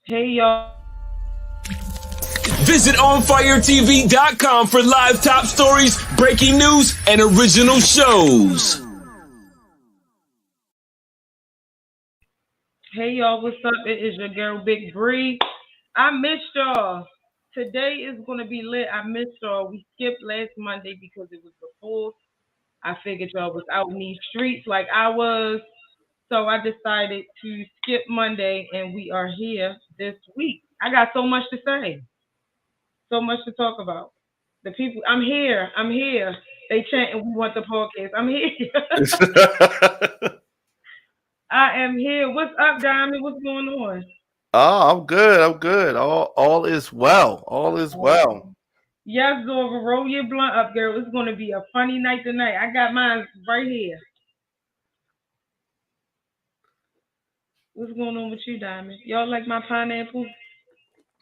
Hey y'all. Visit onfiretv.com for live top stories, breaking news, and original shows. Hey y'all, what's up? It is your girl Big Bree. I missed y'all. Today is gonna be lit. I missed y'all. We skipped last Monday because it was the 4th. I figured y'all was out in these streets like I was. So I decided to skip Monday and we are here this week. I got so much to say. So much to talk about. The people I'm here. I'm here. They chanting we want the podcast. I'm here. I am here. What's up, Diamond? What's going on? Oh, I'm good. I'm good. All is well. All is well. Yes, Zora, roll your blunt up, girl. It's gonna be a funny night tonight. I got mine right here. What's going on with you, Diamond? Y'all like my pineapple?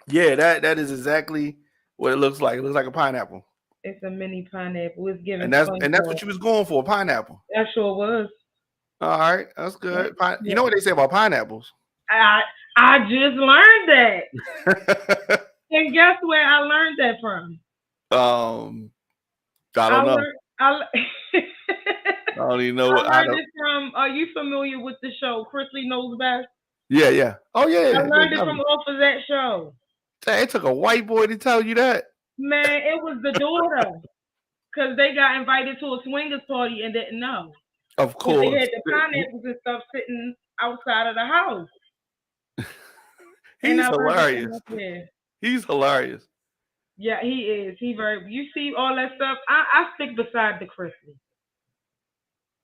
Yeah, that is exactly what it looks like. It looks like a pineapple. It's a mini pineapple. It's giving And that's fun and that's time. what you was going for, pineapple. That sure was. All right, that's Yeah. good. You know what they say about pineapples? I I just learned that. And guess where I learned that from? um, I I don't know. learned I, I don't even know. I I learned don't. it from. Are you familiar with the show Chrisley Knows Best? Yeah, yeah. Oh yeah, I yeah. learned it from off of that show. Dang, it took a white boy to tell you that. Man, it was the daughter. Because they got invited to a swingers party and didn't know. Of But they course. had the pineapples and stuff sitting outside of the house. And He's I learned it from hilarious. up there. He's hilarious. Yeah, he is. He very. You see all that stuff. I stick beside the Chrisley.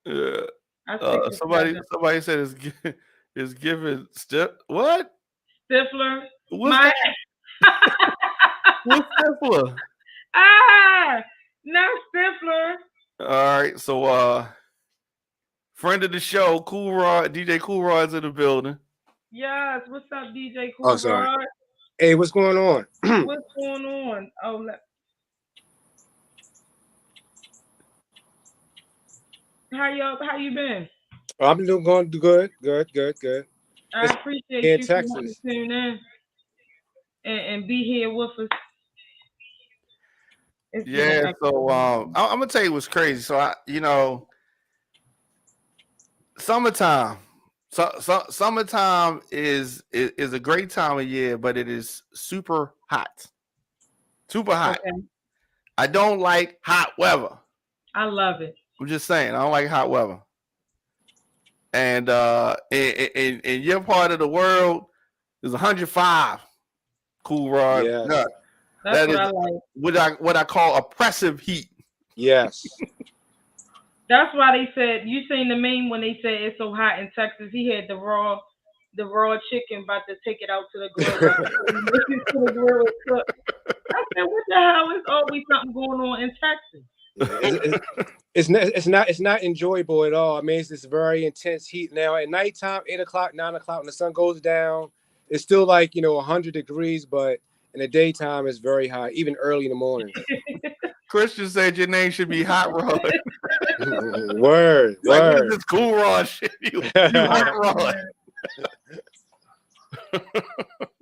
Yeah. I stick beside Somebody said it's giving step. What? Stifler. What's My that? What's Stifler? ah, not Stifler. All right, so friend of the show, Cool Rod, DJ Cool Rod's in the building. Yes. What's up, DJ Oh, Cool sorry. Rod? Hey, what's going on? What's going on? Oh, how you been? I've been doing going good. I It's appreciate here in you for wanting Texas. to tune in and be here with us. It's giving Yeah, so excellent. I'm gonna tell you what's crazy. So summertime. Summertime is a great time of year, but it is super hot. Super hot. Okay. I don't like hot weather. I love it. I'm just saying, I don't like hot weather. And in your part of the world, it's 105. Cool Rod. Yeah. Yeah, That's that what is I like. what I call oppressive heat. Yes. That's why they said you seen the meme when they said it's so hot in Texas. He had the raw chicken about to take it out to the grill. About to to the grill and cook. I said, what the hell? Is always something going on in Texas. Yeah, it's not enjoyable at all. I mean, it's this very intense heat. Now at nighttime, 8 o'clock, 9 o'clock, when the sun goes down, it's still like 100 degrees, but in the daytime it's very hot, even early in the morning. Christian said your name should be Hot Rod. Word. Like, what is this Cool Rod shit? You Hot Rod.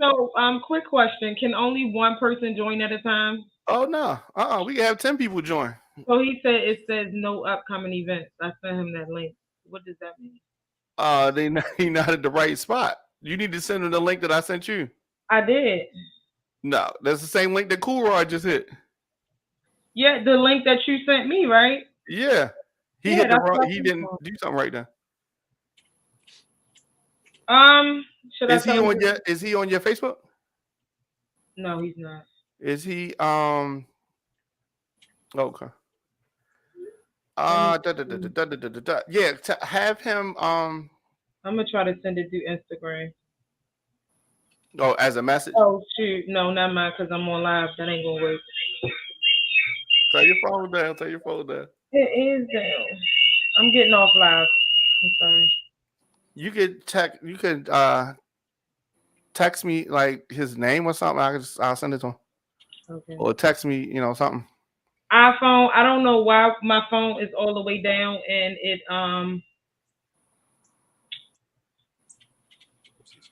So, quick question: can only one person join at a time? Oh no. We can have 10 people join. So he said it says no upcoming events. I sent him that link. What does that mean? He not at the right spot. You need to send him the link that I sent you. I did. No, that's the same link that Cool Rod just hit. Yeah, the link that you sent me, right? Yeah. He hit the wrong. He didn't do something right now. Should I tell him? Is he on your Facebook? No, he's not. Is he okay. Yeah, have him I'm gonna try to send it through Instagram. Oh, as a message? Oh shoot, no, not mine because I'm on live. That ain't gonna work. Tell your phone down. Tell your phone down. It is down. I'm getting off live. I'm sorry. You could text me like his name or something. I'll send it to him. Okay. Or text me, something. iPhone. I don't know why my phone is all the way down and it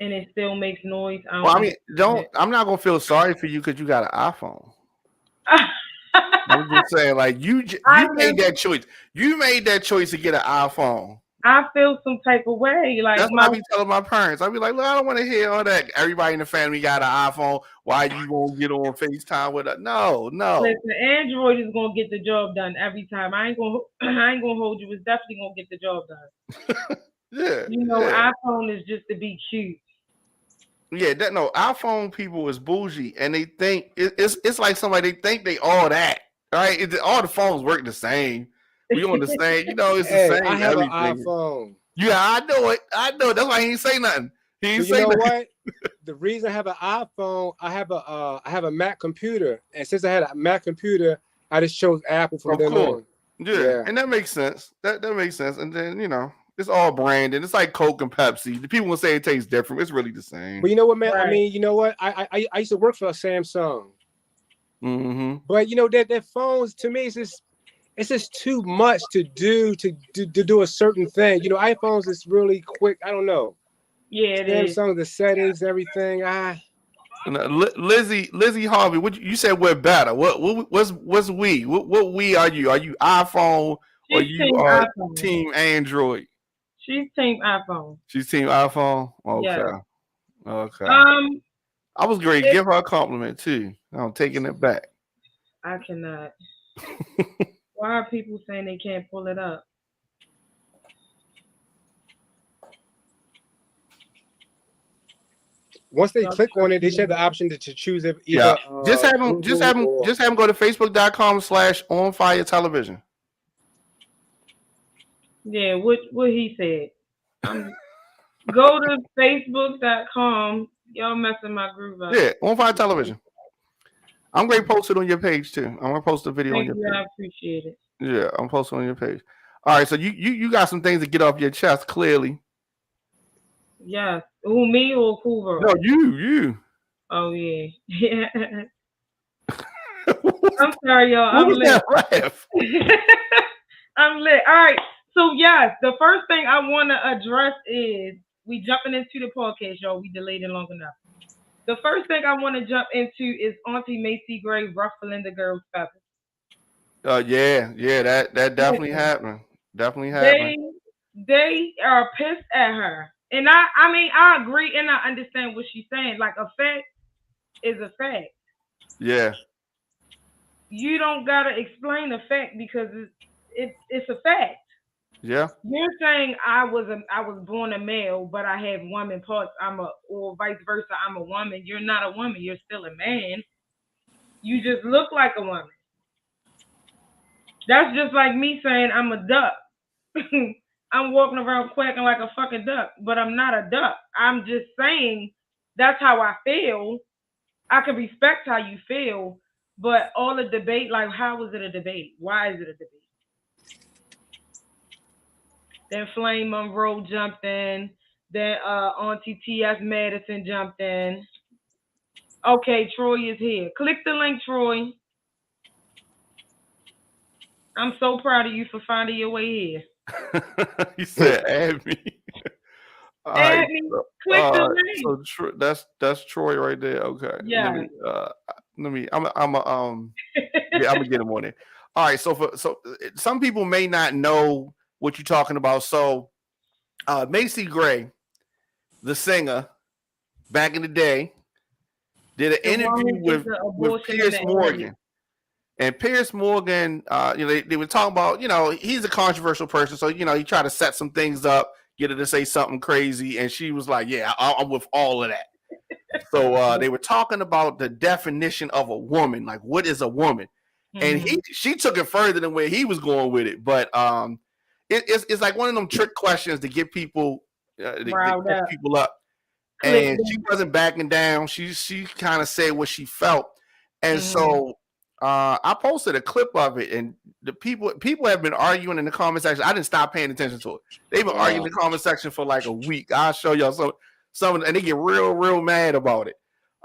and it still makes noise. I Well, don't I mean, understand I'm not gonna feel sorry for you because you got an iPhone. it. I'm just saying, like I you made just that choice. You made that choice to get an iPhone. I feel some type of way. Like That's what I be telling my parents. I be like, look, I don't want to hear all that. Everybody in the family got an iPhone. Why you won't get on FaceTime with us? No, no. listen, Android is gonna get the job done every time. I ain't gonna I ain't gonna hold you. It's definitely gonna get the job done. Yeah, You know, yeah. iPhone is just to be cute. Yeah, that no iPhone people is bougie, and they think it's like somebody they think they all that, right? All the phones work the same. We on the same, it's the Hey, I same have an everything. iPhone. Yeah, I know it. I know it. That's why he ain't say nothing. He ain't But you say know nothing. what? The reason I have an iPhone, I have a Mac computer, and since I had a Mac computer, I just chose Apple from Of then course, on. yeah, Yeah. and that makes sense. That makes sense. And then it's all branded. It's like Coke and Pepsi. The people will say it tastes different. It's really the But same. you know what, man? I Right. mean, you know what? I used to work for a Samsung, Mm-hmm. but you know that phones to me it's just too much to do a certain thing. You know, iPhones is really quick. I don't know. Yeah, it is. Samsung, the settings, everything. And, Lizzie Harvey, what you said we're better. What's we? What we are you? Are you iPhone or She's you team are iPhone. team Android? She's team iPhone. She's team iPhone. Yeah. Okay. Okay. Um, I was great. it, Give her a compliment too. I'm taking it back. I cannot. Why are people saying they can't pull it up? Once they Y'all click on it, they should have talking the option to choose if Yeah. either Just have them. Google or. Just have them go to facebook.com/onfiretelevision. Yeah, what he said. I'm go to facebook.com. Y'all messing my groove up. Yeah, on fire television. I'm going to post it on your page too. I'm going to post the video on Thank your you, page. I appreciate it. Yeah, I'm posting on your page. All right, so you got some things to get off your chest, clearly. Yes. Who, me or Cool No, you. Oh yeah. I'm sorry, y'all. What I'm was lit. that laugh? I'm lit. All right. So yes, the first thing I want to address is we jumping into the podcast, y'all. We delayed it long enough. The first thing I want to jump into is Auntie Macy Gray ruffling the girl's feathers. Yeah, that definitely Listen, happened. Definitely happened. they they are pissed at her, and I mean I agree and I understand what she's saying. Like a fact is a fact. Yeah, You don't gotta explain a fact because it's a fact. yeah, You're saying I was born a male, but I have woman parts. Or vice versa. I'm a woman. You're not a woman. You're still a man. You just look like a woman. That's just like me saying I'm a duck. I'm walking around quacking like a fucking duck, but I'm not a duck. I'm just saying that's how I feel. I can respect how you feel, but all the debate, like, how is it a debate? Why is it a debate? Then Flame Monroe jumped in. Then Auntie T.S. Madison jumped in. Okay, Troy is here. Click the link, Troy. I'm so proud of you for finding your way here. he said, "Add me." All right, Add me. Click the link. so that's Troy right there. Okay, Yeah. let me. Yeah, I'm gonna get him on it. All right, so some people may not know what you're talking about. So, Macy Gray, the singer, back in the day, did an The one interview who did with the with abortion in Pierce the area. Morgan. And Pierce Morgan, they were talking about, he's a controversial person. So, he tried to set some things up, get her to say something crazy. And she was like, yeah, I'm with all of that. So they were talking about the definition of a woman. Like, what is a woman? And she took it further than where he was going with it. But it's like one of them trick questions to get people, to catch people up. And she wasn't backing down. She kind of said what she felt. And so I posted a clip of it, and the people have been arguing in the comment section. I didn't stop paying attention to it. They've been arguing in the comment section for like a week. I'll show y'all some, and they get real mad about it.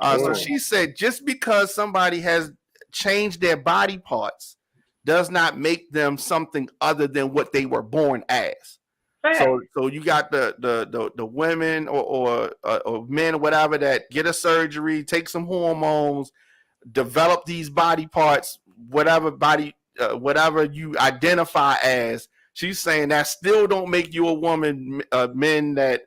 So she said, just because somebody has changed their body parts does not make them something other than what they were born as. Facts. So you got the women or men or whatever that get a surgery, take some hormones, develop these body parts, whatever you identify as. She's saying that still don't make you a woman. Men that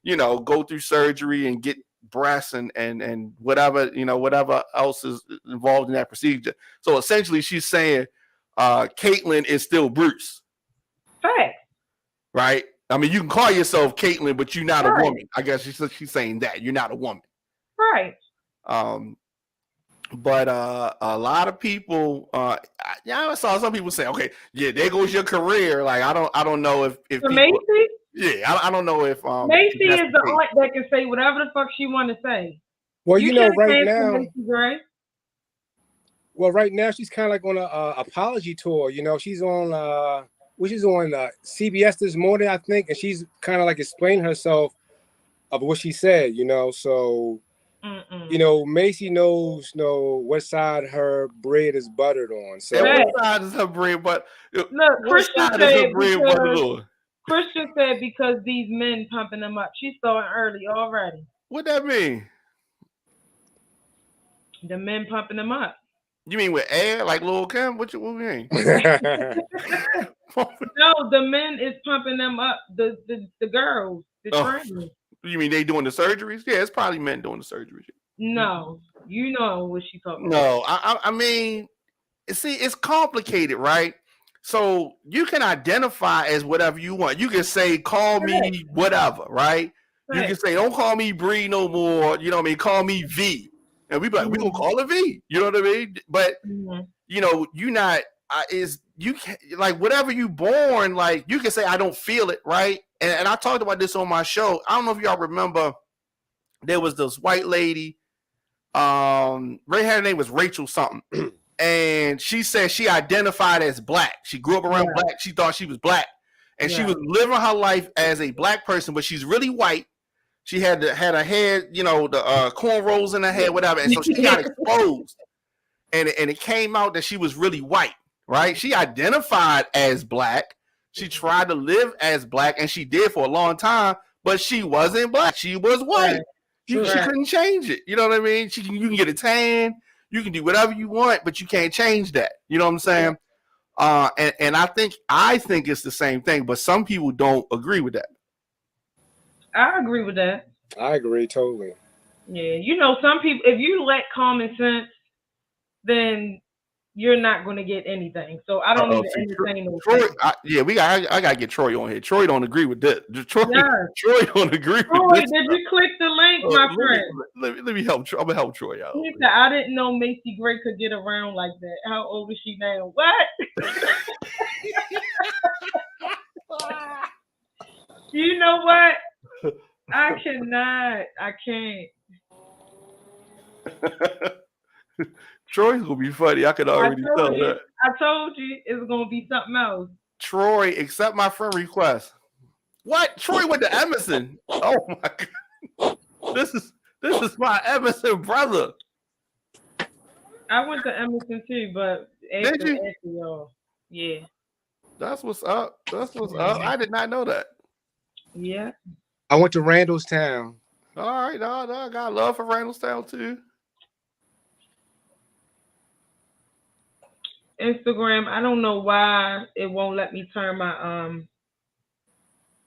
go through surgery and get breasts and whatever else is involved in that procedure. So essentially, she's saying Caitlyn is still Bruce. Facts. Right? I mean, you can call yourself Caitlyn, but you're not a Right. woman. I guess she's saying that you're not a woman. Right. But a lot of people, I saw some people say, okay, yeah, there goes your career. Like I don't know if So people, Macy? yeah, I don't know if Macy if is the aunt that can say whatever the fuck she want to say. Well, you right now, Macy Gray. well, right now she's kind of like on a apology tour. She's on she's on CBS this morning, I think, and she's kind of like explaining herself of what she said. So. Macy knows what side her bread is buttered on. So what side is her bread butter? Look, Christian said because these men pumping them up. She's starting early already. What that mean? The men pumping them up. You mean with air, like Lil Kim? What you mean? No, the men is pumping them up. The girls, the trainers. You mean they doing the surgeries? Yeah, it's probably men doing the surgeries. No, you know what she talking about. No, I mean, see, it's complicated, right? So you can identify as whatever you want. You can say, call me whatever, right? You can say, don't call me Bree no more. You know what I mean? Call me V. And we be like, we gonna call her V. You know what I mean? But you not you can like whatever you born, like you can say I don't feel it, right? And I talked about this on my show. I don't know if y'all remember, there was this white lady. Her name was Rachel something. And she said she identified as black. She grew up around black. She thought she was black. And she was living her life as a black person, but she's really white. She had her hair, the cornrows in her hair, whatever. And so she got exposed. And it came out that she was really white, right? She identified as black. She tried to live as black, and she did for a long time, but she wasn't black. She was white. She couldn't change it. You know what I mean? You can get a tan. You can do whatever you want, but you can't change that. You know what I'm saying? And I think it's the same thing, but some people don't agree with that. I agree with that. I agree totally. Yeah, some people, if you lack common sense, then you're not going to get anything. So I don't need to entertain those. Troy, I got to get Troy on here. Troy don't agree with this. Troy don't agree with this. Did you click the link, my friend? Let me help Troy. I'm going to help Troy out. He said, I didn't know Macy Gray could get around like that. How old is she now? What? You know what? I cannot. I can't. Troy's gonna be funny. I could already tell that. I told you it's gonna be something else. Troy, accept my friend request. What? Troy went to Emerson. Oh my god. This is my Emerson brother. I went to Emerson too, but after y'all. Yeah. That's what's up. I did not know that. Yeah. I went to Randallstown. All right, no, I got love for Randallstown too. Instagram, I don't know why it won't let me turn my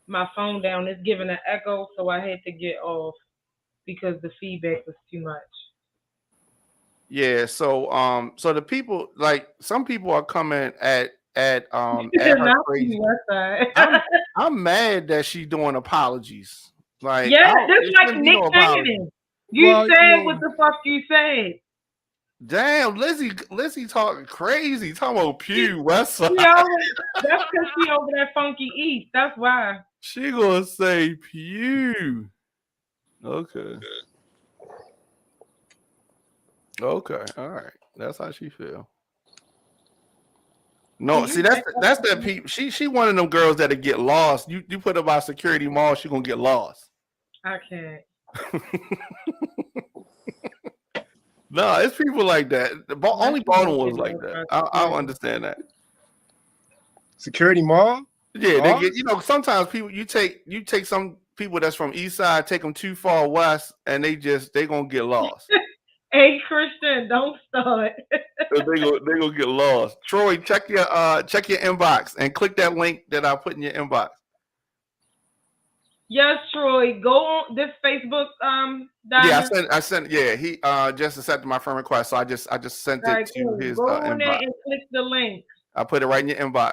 my phone down. It's giving an echo, so I had to get off because the feedback was too much. Yeah, so the people, like, some people are coming at her crazy. I'm mad that she's doing apologies. Like, yeah, that's like Nick Cannon. You said what the fuck you said. Damn, Lizzie talking crazy, talking about Pew West Side. That's because she over that funky East. That's why. She gonna say Pew. Okay, all right. That's how she feel. No, see, that's that people. She one of them girls that'll get lost. You put her by Security Mall, she gonna get lost. I can't. No, it's people like that. Only Baltimore's like that. I don't understand that. Security Mall? Yeah, they get. Lost? You know, sometimes people you take some people that's from East Side, take them too far west, and they gonna get lost. Hey, Christian, don't start. They gonna get lost. Troy, check your inbox and click that link that I put in your inbox. Yes, Troy, go on this Facebook Yeah, diamond. I sent yeah, he just accepted my friend request. So I just sent All it right, to cool. his Go on there inbox. and click the link. I put it right in your inbox.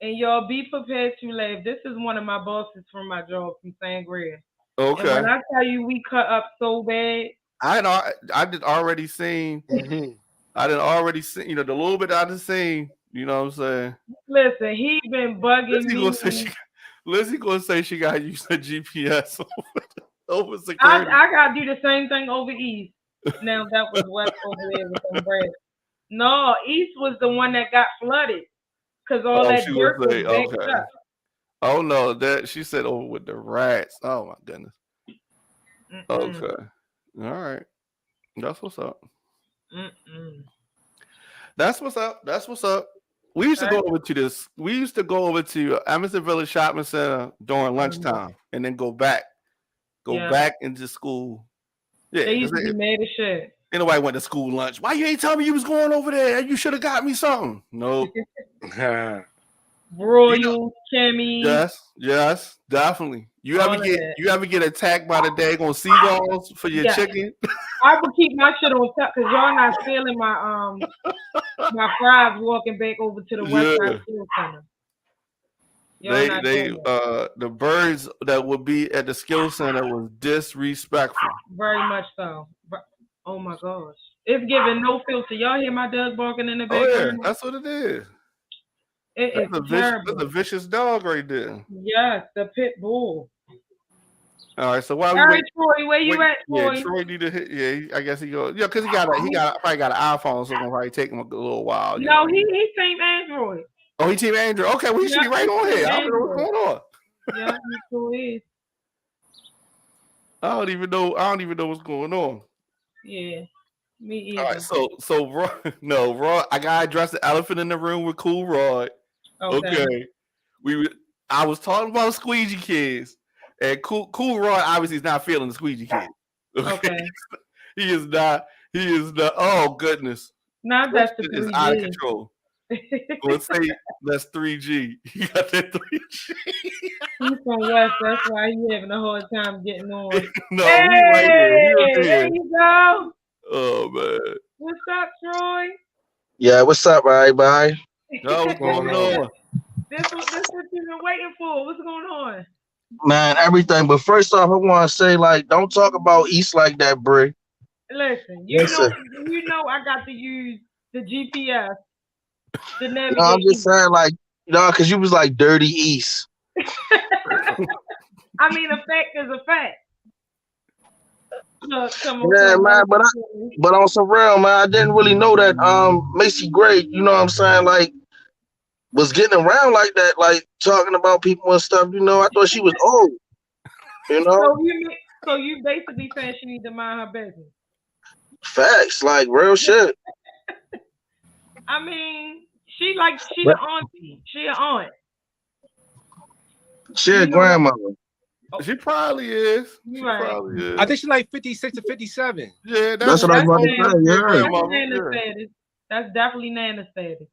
And y'all be prepared to laugh. This is one of my bosses from my job from Sangria. And when Okay. I tell you we cut up so bad, I did already seen I did already seen, you know, the little bit I did seen, you know what I'm saying? listen, he been bugging Lizzie me. gonna say Lizzie gonna say she gotta use a GPS over I security. gotta do the same thing over East. Now that was West over there with some bread. No, East was the one that got flooded because all Oh, that she dirt gonna was say, backed okay. up. Oh no, that she said over with the rats. Oh my goodness. Mm-mm, Okay. All right. That's what's up. mm-mm. That's what's up. That's what's up. We used to Right? go over to this. We used to go over to Emerson Village Shopping Center during Yeah. lunchtime, and then go back Yeah. into school. Yeah, They because used to be mad as shit. ain't nobody went to school lunch. Why you ain't tell me you was going over there? You should have got me something. Nope. You know, Royal, Kimmy, yes, definitely. all of that. You ever get attacked by the daggone seagulls for your Yeah. chicken? I would keep my shit on top because y'all not stealing my fries walking back over to the West Side Yeah. Skill Center. Y'all not doing that. The birds that would be at the skill center was disrespectful. Very much so. Oh my gosh. It's giving no filter. Y'all hear my dog barking in the Oh yeah, background? that's what it is. It is That's a terrible. vicious dog right there. Yes, the pit bull. All right, so while we All right, wait, Troy, where you at, yeah, Troy? Troy need to hit. Yeah, I guess he go. Yeah, because probably got an iPhone, so it's gonna probably take him a little while. You No, know. he team Android. Oh, he team Andrew. Okay, well he should Yeah, be right he on team here. I don't know what's Android. going on. Yeah, he sure is. I don't even know. I don't even know what's going on. Yeah, me All either. right, so Rod, no, Rod. I gotta address the elephant in the room with Cool Rod. Okay. Okay, I was talking about squeegee kids, and Cool Rod obviously is not feeling the squeegee kid. Okay, Okay. he is not. He is not. Oh goodness, Now that's the Christian is out of 3G. control. Let's say that's 3G. He got that 3G. He's from West, that's why he's having a hard time getting on. No, we right here. We Hey, right there here. you go. Oh man, What's up, Troy? Yeah, what's up, everybody? no, what's Going going on? on? This what you've been waiting for. What's going on? Man, everything. But first off, I want to say, like, don't talk about East like that, Brie. Listen, Listen, I got to use the GPS to I'm navigate just east. saying, like, because you was like dirty East. I mean, a fact is a fact. Look, come on, Yeah, come man. on. But on some real, man, I didn't really know that Macy Gray, you know what I'm saying, like, was getting around like that, like talking about people and stuff. You know, I thought she was old. You know, So you basically saying she need to mind her business. facts, like real shit. I mean, she the But auntie. She an aunt. she You a know what? grandmother. She probably is. You She right. probably is. I think she's like 56 to 57. Yeah, That's Yeah, what I was that's about to Nana. say. your Yeah. That's grandmother. Nana Yeah. status. That's definitely Nana status.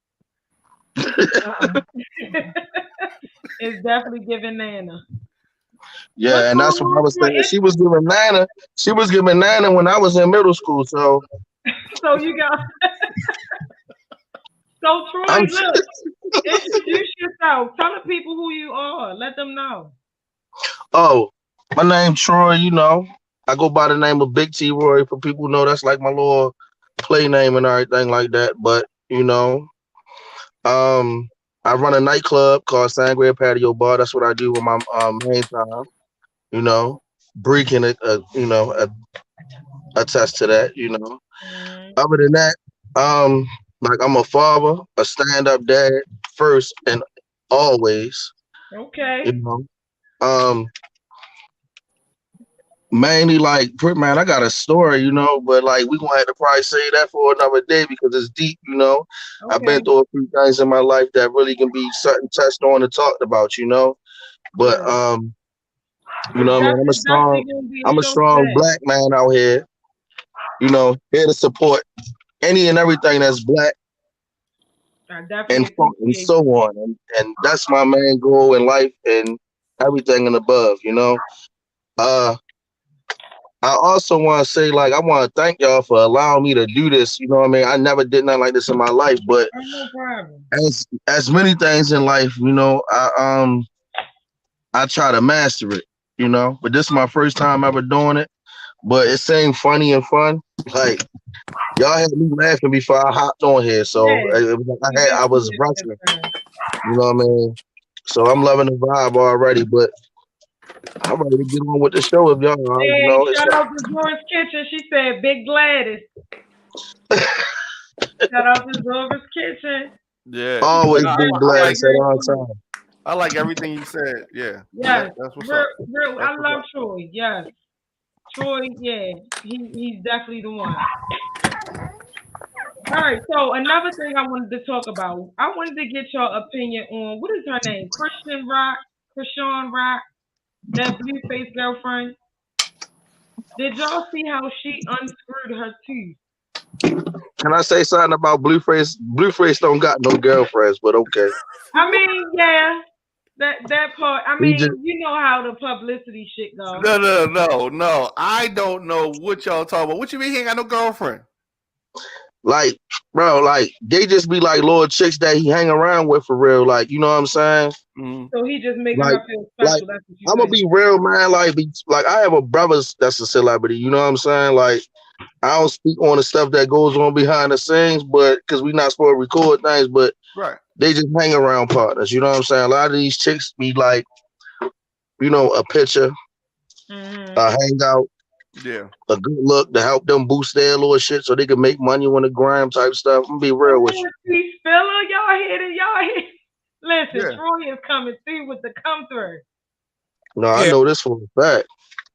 It's definitely giving Nana. Yeah, What's and going that's what I on, was Troy? saying. She was giving Nana. She was giving Nana when I was in middle school. So So you got so Troy, I'm. look, introduce yourself. Tell the people who you are. Let them know. Oh, my name's Troy. You know, I go by the name of Big T Roy. For people who know, that's like my little play name and everything like that. But you know, um, I run a nightclub called Sangria Patio Bar. That's what I do with my main time. You know, Bree can attest to that. You know. Mm, Other than that, um, like I'm a father, a stand-up dad first and always. You okay. know, um, Mainly like, man, I got a story, but like we gonna have to probably say that for another day because it's deep. I've Okay. been through a few things in my life that really can be something touched on and talked about. But Yeah. you know what I mean? It's definitely gonna be a I'm a show for strong that. black man out here, here to support any and everything that's black I definitely and appreciate so on. And that's my main goal in life and everything and above. Uh I also want to say, like, I want to thank y'all for allowing me to do this. You know what I mean? I never did nothing like this in my life, but Oh, no problem. as many things in life, I try to master it. But this is my first time ever doing it. But it seemed funny and fun. Like y'all had me laughing before I hopped on here, so Yeah. it was like You I definitely was did this wrestling. time. You know what I mean? So I'm loving the vibe already. But I'm ready to get on with the show if y'all are. Hey, It's shout out to Zora's Kitchen. She said Big Gladys. Shout out to Zora's Kitchen. Yeah. always I, big I like blast at all times. I like everything you said. Yeah. Yes. That's what's Real, up. real, That's I what's love up. Troy. Yes. Troy, yeah. He's definitely the one. All right, so another thing I wanted to talk about, I wanted to get your opinion on what is her name? Christian Rock, that blue faced girlfriend. Did y'all see how she unscrewed her tooth? Can I say something about Blueface? Blueface don't got no girlfriends, but okay. I mean, yeah, that part. I He just mean, you know how the publicity shit go. No. I don't know what y'all talking about. What you mean he ain't got no girlfriend? like, bro, like they just be like little chicks that he hang around with for real. Like, you know what I'm saying? Mm-hmm. So he just making Like, her feel like special. That's what you I'm gonna saying. be real, man. Like I have a brother that's a celebrity. You know what I'm saying? Like, I don't speak on the stuff that goes on behind the scenes, but because we not supposed to record things, but Right. they just hang around partners. You know what I'm saying? A lot of these chicks be like, a picture, Mm-hmm. a hangout, Yeah. a good look to help them boost their little shit so they can make money on the gram type stuff. I'm gonna be real with you. See, fella, y'all hit it. Y'all hit. Listen, Yeah. Troy is coming through with the come through. No, I Yeah, know this for a fact.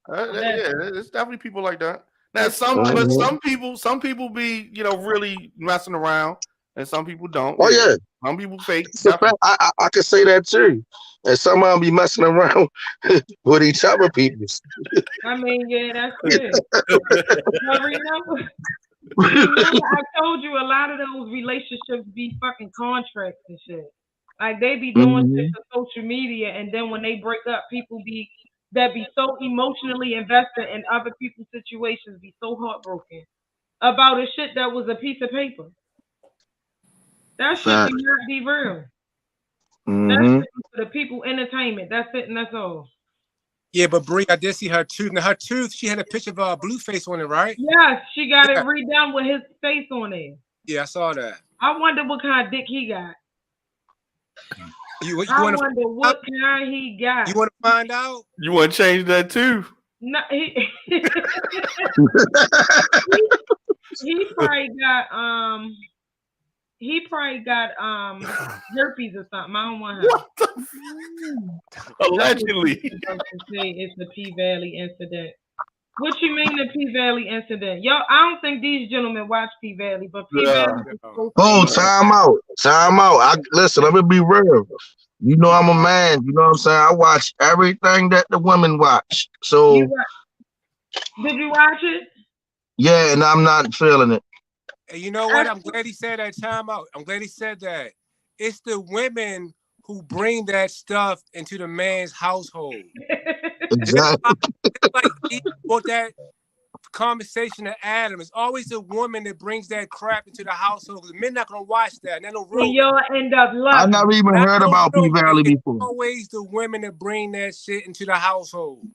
Yeah, Listen, there's definitely people like that. Now it's Troy. but Mhm. some people be, really messing around and some people don't. Oh Yeah. yeah, Some people fake, it's a fact. definitely. I can say that too. And some of them be messing around with each other people. I mean, yeah, that's it. But remember, I told you a lot of those relationships be fucking contracts and shit. Like they be doing shit Hmm. to social media, and then when they break up, people be that be so emotionally invested in other people's situations be so heartbroken about a shit that was a piece of paper. That shit do Fact. not be real. That Hmm. shit is for the people entertainment. That's it, and that's all. yeah, but Bree, I did see her tooth. Now her tooth, she had a picture of Blueface on it, right? Yes, she got it Yeah, redone with his face on it. yeah, I saw that. I wonder what kind of dick he got. You I want to wonder find out? what kind he You got. want to find out? You want to change that too? No, he, he probably got herpes or something. I don't want him. What the That's what allegedly? people love to say. It's the P Valley incident. What you mean the P Valley incident? Y'all, I don't think these gentlemen watch P Valley, but P Yeah. Valley is No. so Oh, famous. time out. Time out. Listen, let me be real. I'm a man. You know what I'm saying? I watch everything that the women watch. You So did you watch it? yeah, and I'm not feeling it. And you know what? That's I'm glad he said that time out. I'm glad he said that. It's the women who bring that stuff into the man's household. Just Exactly. like Eve brought that conversation to Adam. It's always the woman that brings that crap into the household. The men not gonna watch that. Not no and real men. you'll end up I loving. never even Not heard no about P real men. Valley It's before. always the women that bring that shit into the household.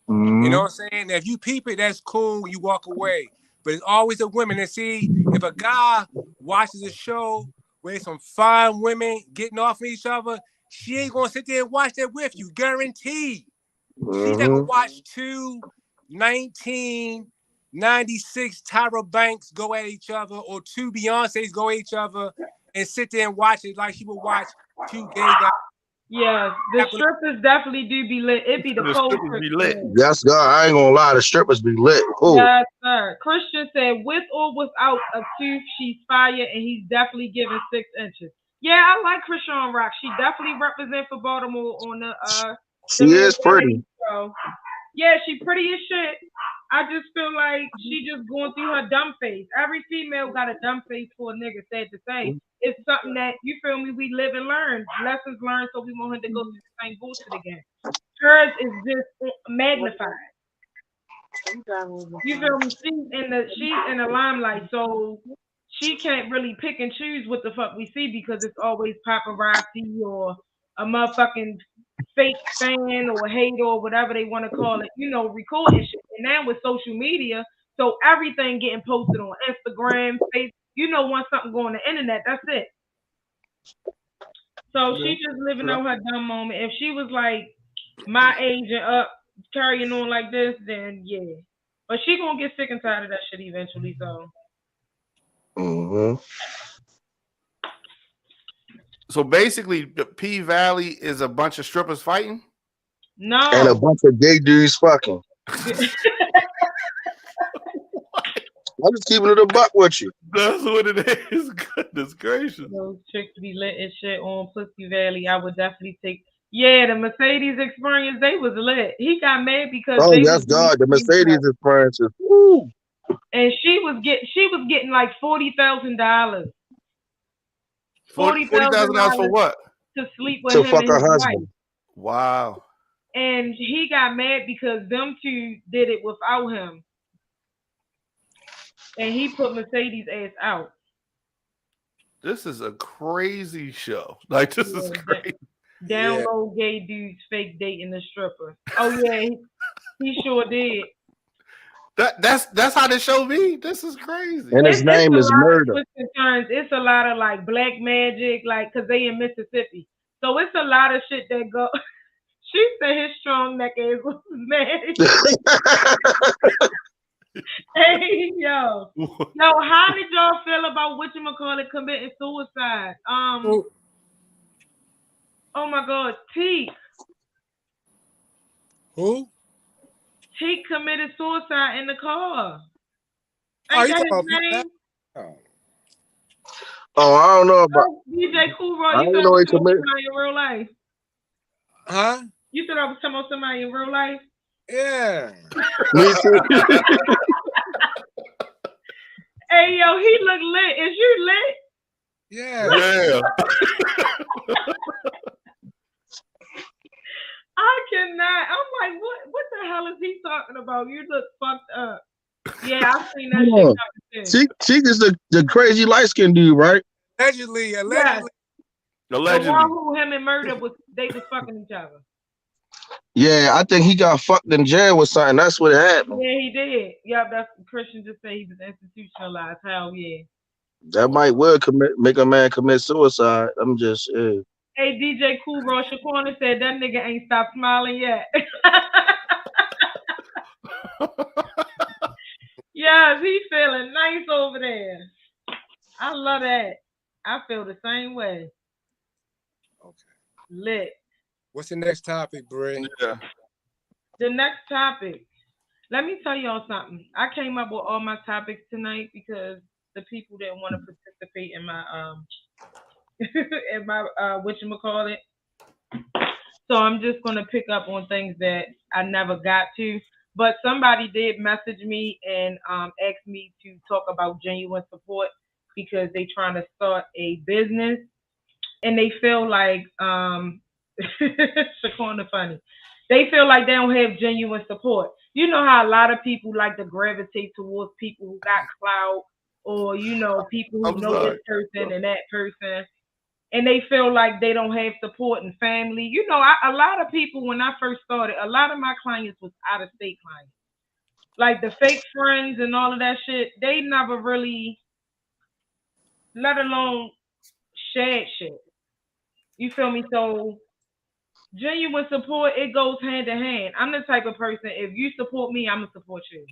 You know Hmm. what I'm saying? If you peep it, that's cool. You walk away. But it's always the women. And see, if a guy watches a show where there's some fine women getting off of each other, she ain't gonna sit there and watch that with you. Guaranteed. She's not gonna Hmm. watch two 1996 Tyra Banks go at each other or two Beyonce's go at each other and sit there and watch it like she would watch two gay guys. Yeah, the strippers definitely do be lit. It be the The pole strippers be lit. trick. Yes, God, I ain't gonna lie, the strippers be lit. Ooh. Yes, sir. Christian said, with or without a tooth, she's fire, and he's definitely giving 6 inches. Yeah, I like Christian Rock. She definitely represent for Baltimore on She the little is pretty. reality show. Yeah, she pretty as shit. I just feel like she just going through her dumb face. Every female got a dumb face for a nigga, sad to say. It's something that, you feel me, we live and learn. Lessons learned, so we want her to go through the same bullshit again. Hers is just magnified. You feel me? She's in the limelight, so she can't really pick and choose what the fuck we see because it's always paparazzi or a motherfucking fake fan or hater or whatever they want to call it, recording shit. And now with social media, so everything getting posted on Instagram, Facebook, once something go on the internet, that's it. So she just living out her dumb moment. If she was like my age and up carrying on like this, then yeah. But she gonna get sick and tired of that shit eventually, so. Mm-hmm. So basically, the P Valley is a bunch of strippers fighting. No. And a bunch of gay dudes fucking. I'm just keeping it a buck with you. That's what it is. Goodness gracious. Those chicks be lit and shit on Pussy Valley. I would definitely take. Yeah, the Mercedes experience, they was lit. He got mad because Oh they yes, was God, the Mercedes experiences. Woo. and she was getting like $40,000. $40,000 for what? To sleep with To him fuck and her his husband. wife. Wow. And he got mad because them two did it without him. And he put Mercedes ass out. This is a crazy show. Like, this is crazy. Download gay dudes fake dating a stripper. Oh yeah, he sure did. That's how the show be. This is crazy. And his name is Murder. It's a lot of like black magic, like because they in Mississippi. So it's a lot of shit that go. She said his strong neck ass was mad. Hey yo, how did y'all feel about whatchamacallit committing suicide? Oh my God, Teak. Who? Teak committed suicide in the car. Are Ain't you that talking his about name? Oh, I don't know about. DJ Cool Roy, I you didn't said I know was he talking about committed. somebody in real life. Huh? You said I was talking about somebody in real life? Yeah. Me too. Hey yo, he look lit. Is you lit? Yeah. Yeah. I cannot. I'm like, what the hell is he talking about? You look fucked up. Yeah, I've seen that shit too. She is the crazy light skinned dude, right? Allegedly. Yes. The Allegedly. one who him and Murder was fucking each other. Yeah, I think he got fucked in jail with something. That's what happened. Yeah, he did. Yeah, that's Christian just said he was institutionalized. Hell yeah. That might well make a man commit suicide. I'm just. Hey, DJ Cool Bro Shaquana said that nigga ain't stopped smiling yet. Yes, he feeling nice over there. I love that. I feel the same way. Okay. Lit. What's the next topic, Bray? Yeah. The next topic. Let me tell y'all something. I came up with all my topics tonight because the people didn't want to participate in my whatchamacallit. So I'm just gonna pick up on things that I never got to. But somebody did message me and ask me to talk about genuine support because they trying to start a business and they feel like Shaquana funny. They feel like they don't have genuine support. You know how a lot of people like to gravitate towards people who got clout or people who know this person and that person, and they feel like they don't have support and family. A lot of people when I first started, a lot of my clients was out of state clients, like the fake friends and all of that shit. They never really, let alone shared shit. You feel me? So genuine support, it goes hand in hand. I'm the type of person, if you support me, I'm gonna support you.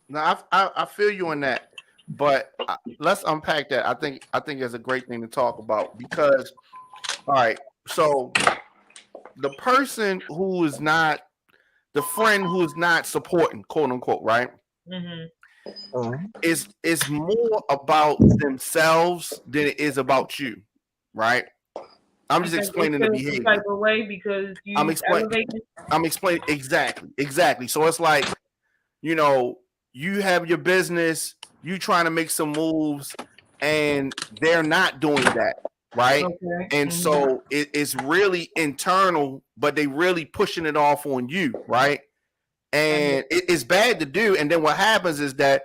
Now I feel you on that, but let's unpack that. I think it's a great thing to talk about because, all right, So the person who is not the friend who is not supporting, quote unquote, right? Is more about themselves than it is about you, right? I'm just explaining the behavior. Type of way because I'm explaining exactly. So it's like, you know, you have your business, you trying to make some moves, and they're not doing that, right? Okay. And so it's really internal, but they really pushing it off on you, right? And it's bad to do. And then what happens is that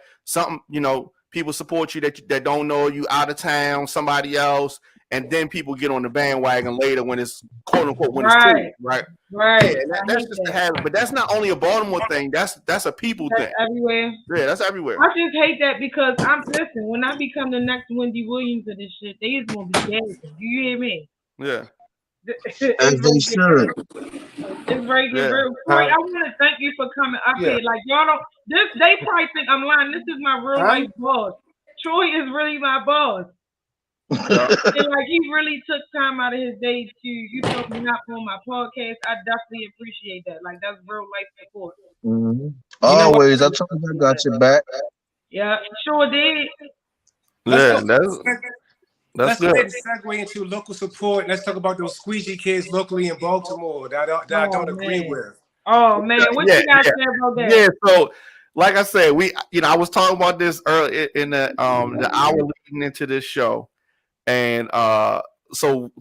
people support you that don't know you, out of town, somebody else, and then people get on the bandwagon later when it's quote unquote when it's cool, right? Right. Yeah, that's just the habit. But that's not only a Baltimore thing. That's a people thing. Everywhere. Yeah, that's everywhere. I just hate that because listen. When I become the next Wendy Williams of this shit, they is gonna be dead. Do you hear me? Yeah. As they should. It's very real. Troy, I want to thank you for coming up here. Like y'all don't. They probably think I'm lying. This is my real life boss. Troy is really my boss. And like he really took time out of his day to me up on my podcast. I definitely appreciate that. Like that's real life support. Always, I told you I got your back. Yeah, sure did. Yeah, let's good. segue into local support. Let's talk about those squeegee kids locally in Baltimore that I don't agree with. Oh man, what you got to say about that? Yeah, so like I said, I was talking about this early in the hour leading into this show, and so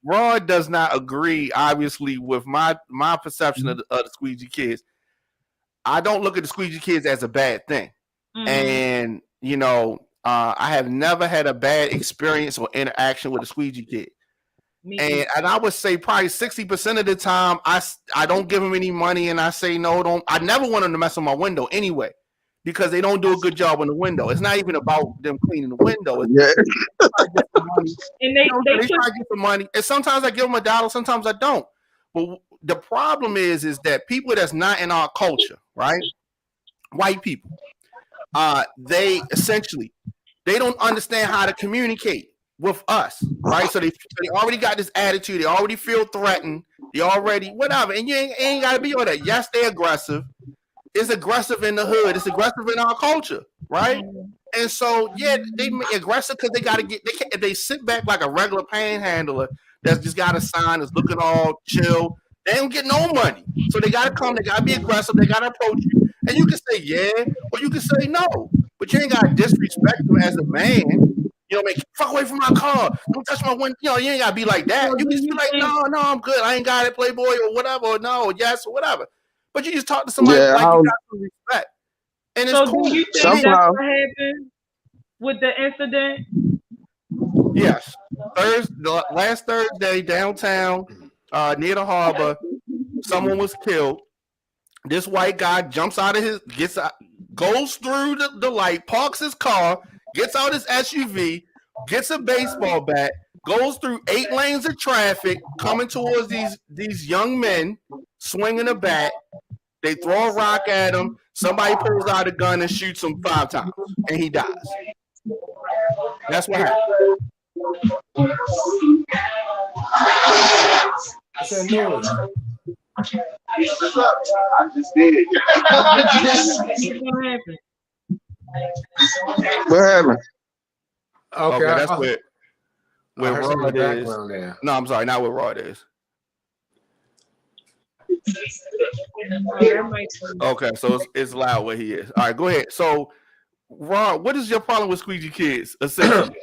Rod does not agree, obviously, with my perception of the squeegee kids. I don't look at the squeegee kids as a bad thing, and I have never had a bad experience or interaction with a squeegee kid. And I would say probably 60% of the time I don't give them any money, and I say no. I never want them to mess with my window anyway, because they don't do a good job on the window. It's not even about them cleaning the window. And they try to get some money. And sometimes I give them $1, sometimes I don't. But the problem is that people that's not in our culture, right? White people, they don't understand how to communicate with us, right? So they already got this attitude. They already feel threatened. They already whatever. And you ain't got to be all that. Yes, they're aggressive. It's aggressive in the hood. It's aggressive in our culture, right? And so, yeah, they aggressive because they got to they sit back like a regular panhandler that's just got a sign that's looking all chill. They don't get no money. So they got to come. They got to be aggressive. They got to approach you. And you can say yeah, or you can say no. But you ain't got to disrespect them as a man. Fuck away from my car. Don't touch my window. You ain't got to be like that. You can just be like, no, I'm good. I ain't got it, Playboy, or whatever. Or no, yes, or whatever. But you just talk to somebody like you got some respect. And it's cool. Do you think that's what happened with the incident? Yes. Last Thursday, downtown, near the harbor, someone was killed. This white guy jumps out of goes through the light, parks his car, gets out his SUV, gets a baseball bat, goes through 8 lanes of traffic, coming towards these young men, swinging a bat. They throw a rock at him. Somebody pulls out a gun and shoots him 5 times, and he dies. That's what happened. What's that noise? I just did. What happened? Okay, that's where Rod is. There. No, I'm sorry, not where Rod is. Okay, so it's loud where he is. All right, go ahead. So, Rod, what is your problem with squeegee kids? Essentially?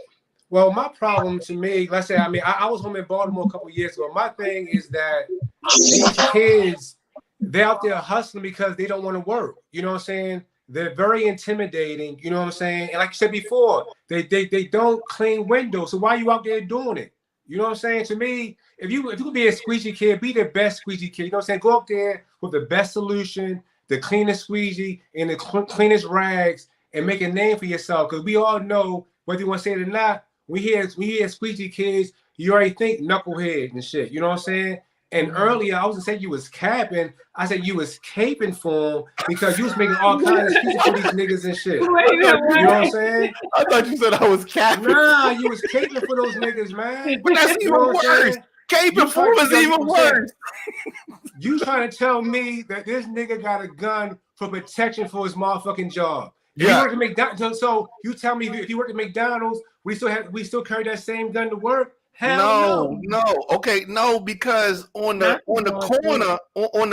Well, my problem to me, let's say, I was home in Baltimore a couple of years ago. My thing is that these kids, they're out there hustling because they don't want to work. You know what I'm saying? They're very intimidating. You know what I'm saying? And like you said before, they don't clean windows. So why are you out there doing it? You know what I'm saying? To me, if you could be a squeegee kid, be the best squeegee kid. You know what I'm saying? Go up there with the best solution, the cleanest squeegee, and the cleanest rags, and make a name for yourself. Because we all know, whether you want to say it or not, we hear squeegee kids, you already think knucklehead and shit. You know what I'm saying? And earlier, I wasn't saying you was capping. I said you was caping for them because you was making all kinds of excuses for these niggas and shit. You know what I'm saying? I thought you said I was capping. Nah, you was caping for those niggas, man. But that's even worse. K-Perform is even worse. You trying to tell me that this nigga got a gun for protection for his motherfucking job? If he worked at McDonald's, so you tell me if he worked at McDonald's, we still carry that same gun to work? Hell no. Okay, no, because on the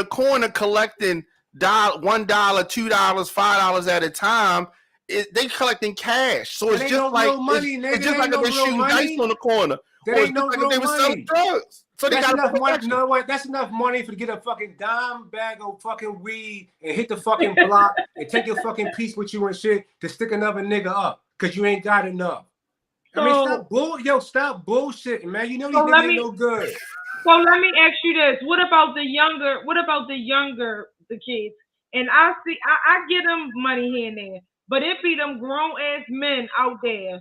corner collecting $1, $2, $5 at a time, they collecting cash. So it's just like it's just like if they're shooting dice on the corner. That ain't no real they were selling drugs. So they got enough money. You know what? That's enough money for to get a fucking dime bag of fucking weed and hit the fucking block and take your fucking piece with you and shit to stick another nigga up because you ain't got enough. So, I mean, stop bullshitting, man. You know these niggas ain't no good. So let me ask you this: What about the younger kids? And I get them money here and there, but it be them grown ass men out there.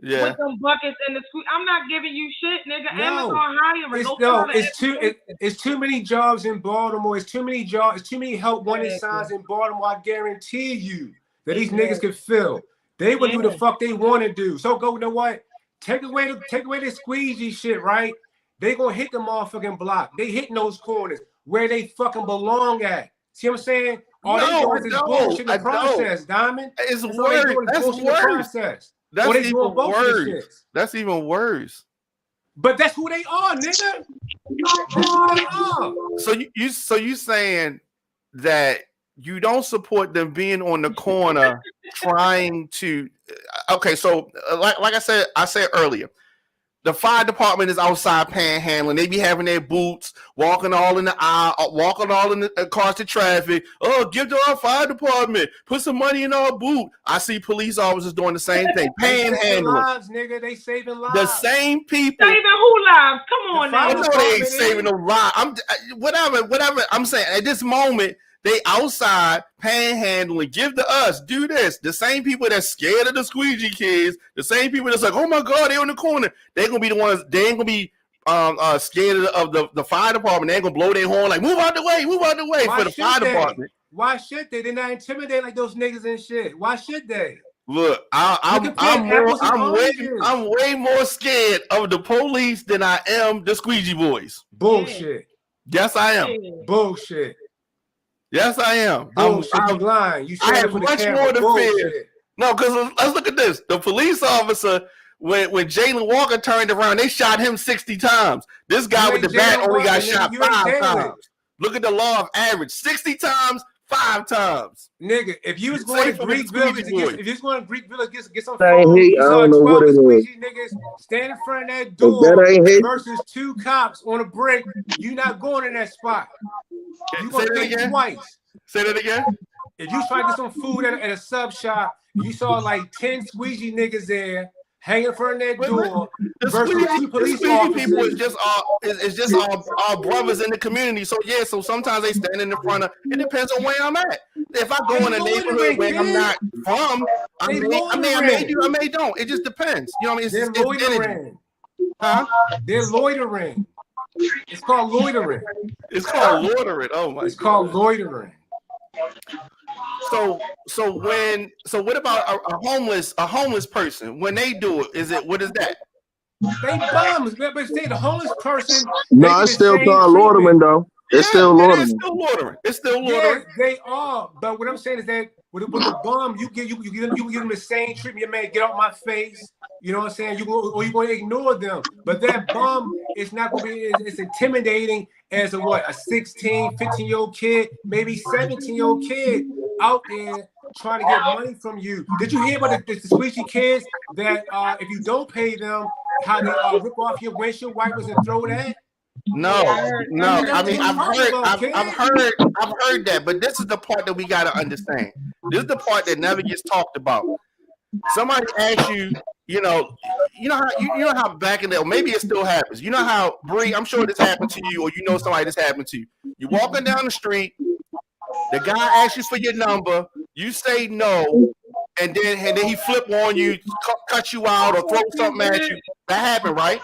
Yeah. With them buckets in the street. I'm not giving you shit, nigga. Amazon hiring. It's too many jobs in Baltimore. It's too many jobs. It's too many help wanted signs in Baltimore. I guarantee you that these niggas can fill. They will do the fuck they want to do. So go, you know what? Take away the squeegee shit, right? They gonna hit the motherfucking block. They hitting those corners where they fucking belong at. See what I'm saying? All they doing is bullshit in the process, Diamond. It's worse. That's worse. That's even worse. That's even worse. But that's who they are, nigga. That's who they are. So you saying that you don't support them being on the corner trying to? Okay, so like I said earlier, the fire department is outside panhandling. They be having their boots, walking all in the aisle, walking all in the across the traffic. Oh, give to our fire department. Put some money in our boot. I see police officers doing the same thing. Panhandling. Lives, nigga. They saving lives. The same people. Saving who lives? Come on now. I know they ain't saving no lives. Whatever. I'm saying at this moment, they outside panhandling. Give to us. Do this. The same people that's scared of the squeegee kids. The same people that's like, oh my God, they're in the corner. They're gonna be the ones. They ain't gonna be scared of the fire department. They ain't gonna blow their horn like, move out the way for the fire department. Why should they? They're not intimidated like those niggas and shit. Why should they? Look, I'm way more scared of the police than I am the squeegee boys. Bullshit. Yes, I am. Bullshit. Yes, I am. I'm lying. I have much more to fear. No, because let's look at this. The police officer, when Jalen Walker turned around, they shot him 60 times. This guy with the bat only got shot 5 times. Look at the law of average. 60 times, 5 times. Nigga, if you was going to Greek Village, get some food, you saw 12 squeegee niggas stand in front of that door versus 2 cops on a break, you not going in that spot. You gonna think twice. Say that again. If you try to get some food at a sub shop, you saw like 10 squeegee niggas there hanging in front of that door versus 2 police officers. People is just our brothers in the community. So yeah, so sometimes they stand in the front of. It depends on where I'm at. If I go in a neighborhood where I'm not from, I may don't. It just depends. You know what I mean? They're loitering. Huh? They're loitering. It's called loitering. It's called loitering. Oh my! It's called loitering. So what about a homeless person when they do it? What is that? They bums, but the homeless person. No, it's still called loitering though. It's still loitering. It's still loitering. Yeah, they are. But what I'm saying is that with the bum, you give them the same treatment. Man, get off my face. You know what I'm saying? You're going to ignore them. But that bum is not going to be as intimidating as a 16, 15-year-old kid, maybe 17-year-old kid out there trying to get money from you. Did you hear about the squeegee kids that if you don't pay them, how they rip off your windshield wipers and throw that? No. I mean, I've heard that, but this is the part that we got to understand. This is the part that never gets talked about. Somebody asks you, you know how back in the, maybe it still happens. You know how, Bree, I'm sure this happened to you, or you know somebody this happened to you. You're walking down the street, the guy asks you for your number, you say no, and then he flip on you, cut you out, or throw something at you. That happened, right?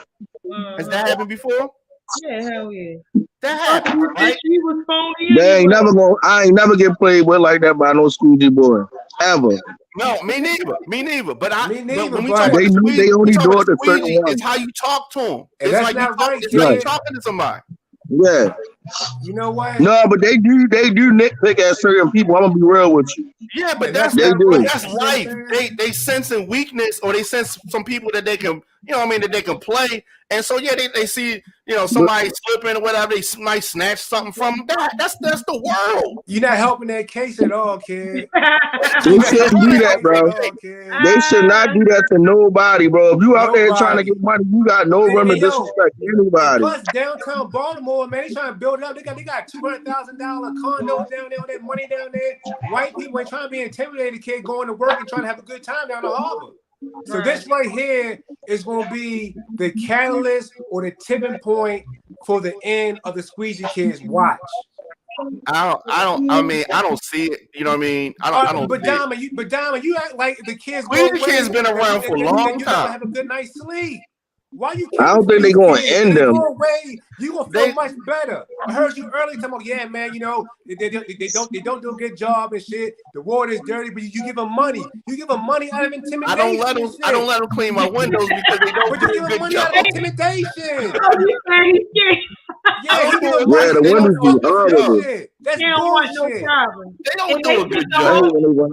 Has that happened before? Yeah, hell yeah. That happened, right? I ain't never get played with like that by no squeegee boy. Ever. No, me neither. Me neither. But Me neither, when we but- talk about They the knew squeegee, they only we talk do about it the to certain squeegee, ones. it's how you talk to them. And It's that's like you not talk, right, it's like you kid. talking to somebody. Yeah. You know what? No, but they do nitpick at certain people. I'm gonna be real with you. Yeah, but And that's They not right. do. that's You know what I'm life. saying? They sensing weakness, or they sense some people that they can, you know what I mean, that they can play. And so yeah, they see, you know, somebody slipping or whatever, they might snatch something from them. That's the world. You're not helping that case at all, kid. They shouldn't do that, bro. They should not do that to nobody, bro. If you out there trying to Nobody. get money, you got no room to Yo, disrespect and anybody. plus downtown Baltimore, man, they trying to build it up. They got $200,000 condos down there, all that money down there. White people ain't trying to be intimidated, kid, going to work and trying to have a good time down the harbor. So this right here is going to be the catalyst or the tipping point for the end of the squeegee kids. Watch. I mean, I don't see it. You know what I mean? I don't But see it. Diamond, you act like the kids go Squeegee away. kids been around for a long You never time. have a good night's sleep. Why you I don't think they're they're gonna end When they them. go away, you gonna feel much better. I heard you earlier talking about, yeah, man, you know, they don't do a good job and shit. The water is dirty, but you give them money. You give them money out of intimidation. I don't let them clean my windows because they don't But do you give a them good money job. out of intimidation. Yeah, he give them Yeah, the windows be horrible. shit. That's They don't want no bullshit. problem. They don't And do a good I job. hate when they run.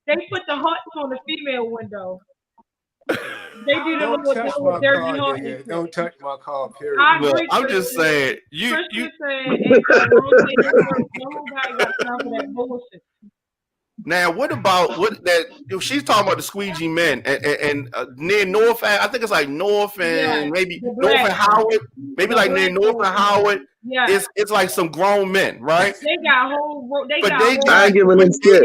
They put the hearts on the female window. They do the Don't little touch little my dirty car, heart. nigga. Don't touch my car, period. I Look, agree. I'm just saying, Christian said, ain't nothing wrong with it. Nobody got time for that bullshit. now what about what that if she's talking about the squeegee men and near North, I think it's like North and maybe the North and black Howard, maybe The like near black North and Howard. Yeah, It's like some grown men, right? they got whole. They But got they whole. got- I ain't giving them shit.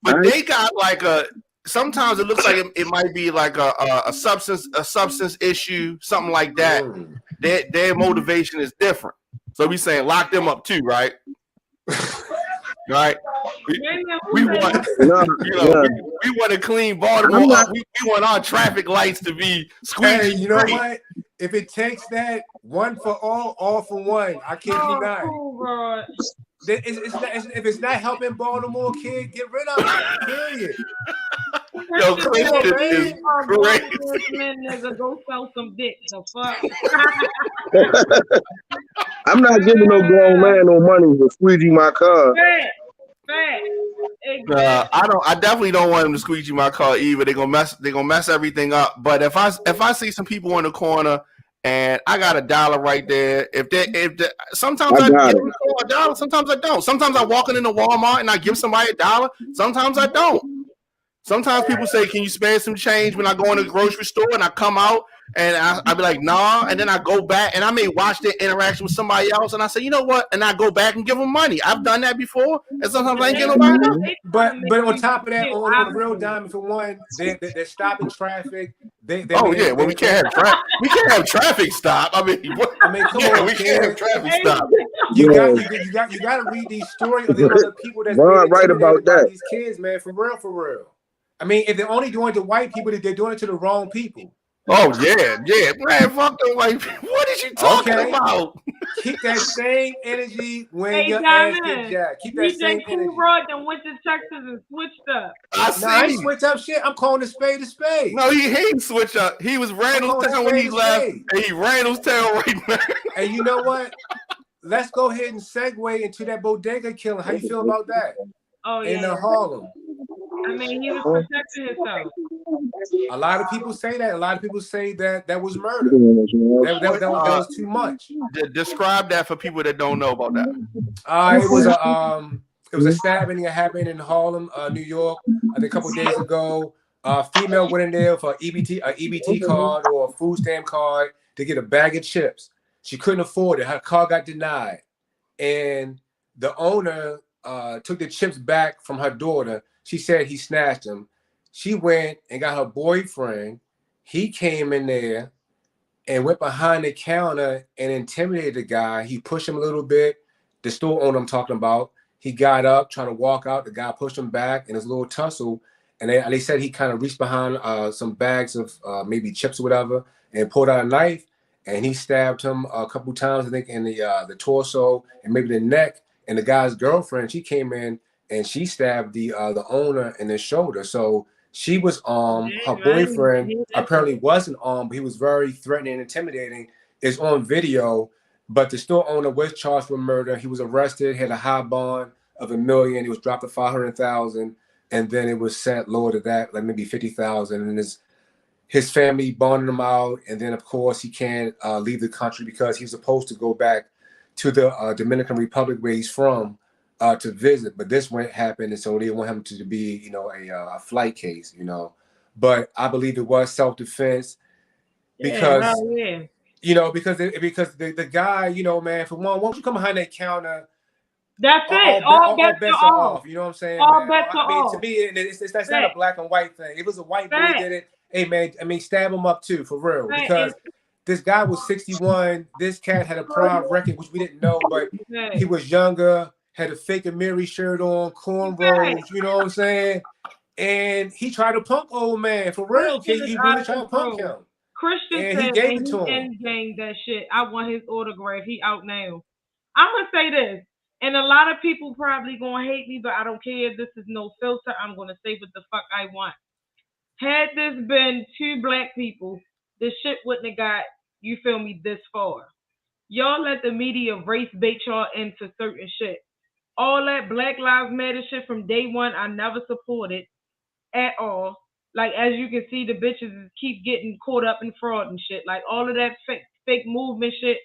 But they got like a. Sometimes it looks like it might be like a substance issue, something like that. Their motivation is different. So we saying lock them up too, right? Right. We want No, you know yeah. we want to clean Baltimore I'm not- up. We want our traffic lights to be squeegee Hey, you know free. what? If it takes that, one for all for one. I can't deny. Cool, bro. If it's not helping Baltimore, kid, get rid of it. Period. Yo, Christian is crazy. Nigga, go sell some dick. The fuck. I'm not giving no grown man no money to squeegee my car. Fact. Exactly. I definitely don't want them to squeegee my car either. They're gonna mess everything up. But if I see some people in the corner and I got $1 right there, sometimes I give them $1, sometimes I don't. Sometimes I walk into Walmart and I give somebody $1. Sometimes I don't. Sometimes people say, "Can you spare some change?" When I go in the grocery store and I come out and I be like, "Nah," and then I go back and I may watch their interaction with somebody else and I say, "You know what?" And I go back and give them money. I've done that before, and sometimes I ain't get nobody else. But on top of that, on the real diamond, for one, they're stopping traffic. We can't have traffic. We can't have traffic stop. I mean, come on, we can't have traffic stop. You got to read these stories of the other people that's being right about that. These kids, man, for real. I mean, if they're only doing it to white people, they're doing it to the wrong people. Oh yeah, man, fuck them white people. What is you talking about? Keep that same energy when your Diamond, ass gets jacked. Keep that same energy. Then went to Texas and switched up. I ain't switch up shit. I'm calling a spade a spade. No, he ain't switch up. He was Randallstown when he left, and he Randallstown right now. And you know what? Let's go ahead and segue into that bodega killing. How you feel about that? Oh yeah. In Harlem. I mean, he was protecting himself. A lot of people say that. A lot of people say that was murder. That was too much. Describe that for people that don't know about that. It was a stabbing that happened in Harlem, New York, I think a couple days ago. Female went in there for EBT card or a food stamp card to get a bag of chips. She couldn't afford it. Her car got denied, and the owner took the chips back from her daughter. She said he snatched them. She went and got her boyfriend. He came in there and went behind the counter and intimidated the guy. He pushed him a little bit. The store owner I'm talking about, he got up trying to walk out. The guy pushed him back in his little tussle. And they said he kind of reached behind some bags of maybe chips or whatever and pulled out a knife. And he stabbed him a couple times, I think, in the torso and maybe the neck. And the guy's girlfriend, she came in and she stabbed the owner in the shoulder. So she was armed. Her Yeah, boyfriend right. apparently wasn't armed, but he was very threatening and intimidating. It's on video, but the store owner was charged with murder. He was arrested, had a high bond of $1 million. He was dropped to 500,000, and then it was set lower to that, like maybe 50,000. And his family bonded him out, and then of course he can't leave the country because he's supposed to go back to the Dominican Republic where he's from to visit. But this won't happen, and so they want him to be, a flight case, But I believe it was self-defense because, because the guy, man, for one, won't you come behind that counter? That's it. All bets are off. You know what I'm saying? All man? bets are off. To me, that's not a black and white thing. If it was a white boy did it, hey man, stab him up too, for real. Because this guy was 61. This cat had a prior record, which we didn't know, but he was younger, had a fake Amiri shirt on, cornrows, you know what I'm saying? And he tried to punk old man, for real. He really tried to punk him. Christian and said, he gave it to him. Gang that shit. I want his autograph. He out now. I'm gonna say this, and a lot of people probably gonna hate me, but I don't care. This is no filter. I'm gonna say what the fuck I want. Had this been two black people, this shit wouldn't have got, you feel me, this far. Y'all let the media race bait y'all into certain shit. All that Black Lives Matter shit from day one, I never supported at all. Like, as you can see, the bitches keep getting caught up in fraud and shit. Like, all of that fake movement shit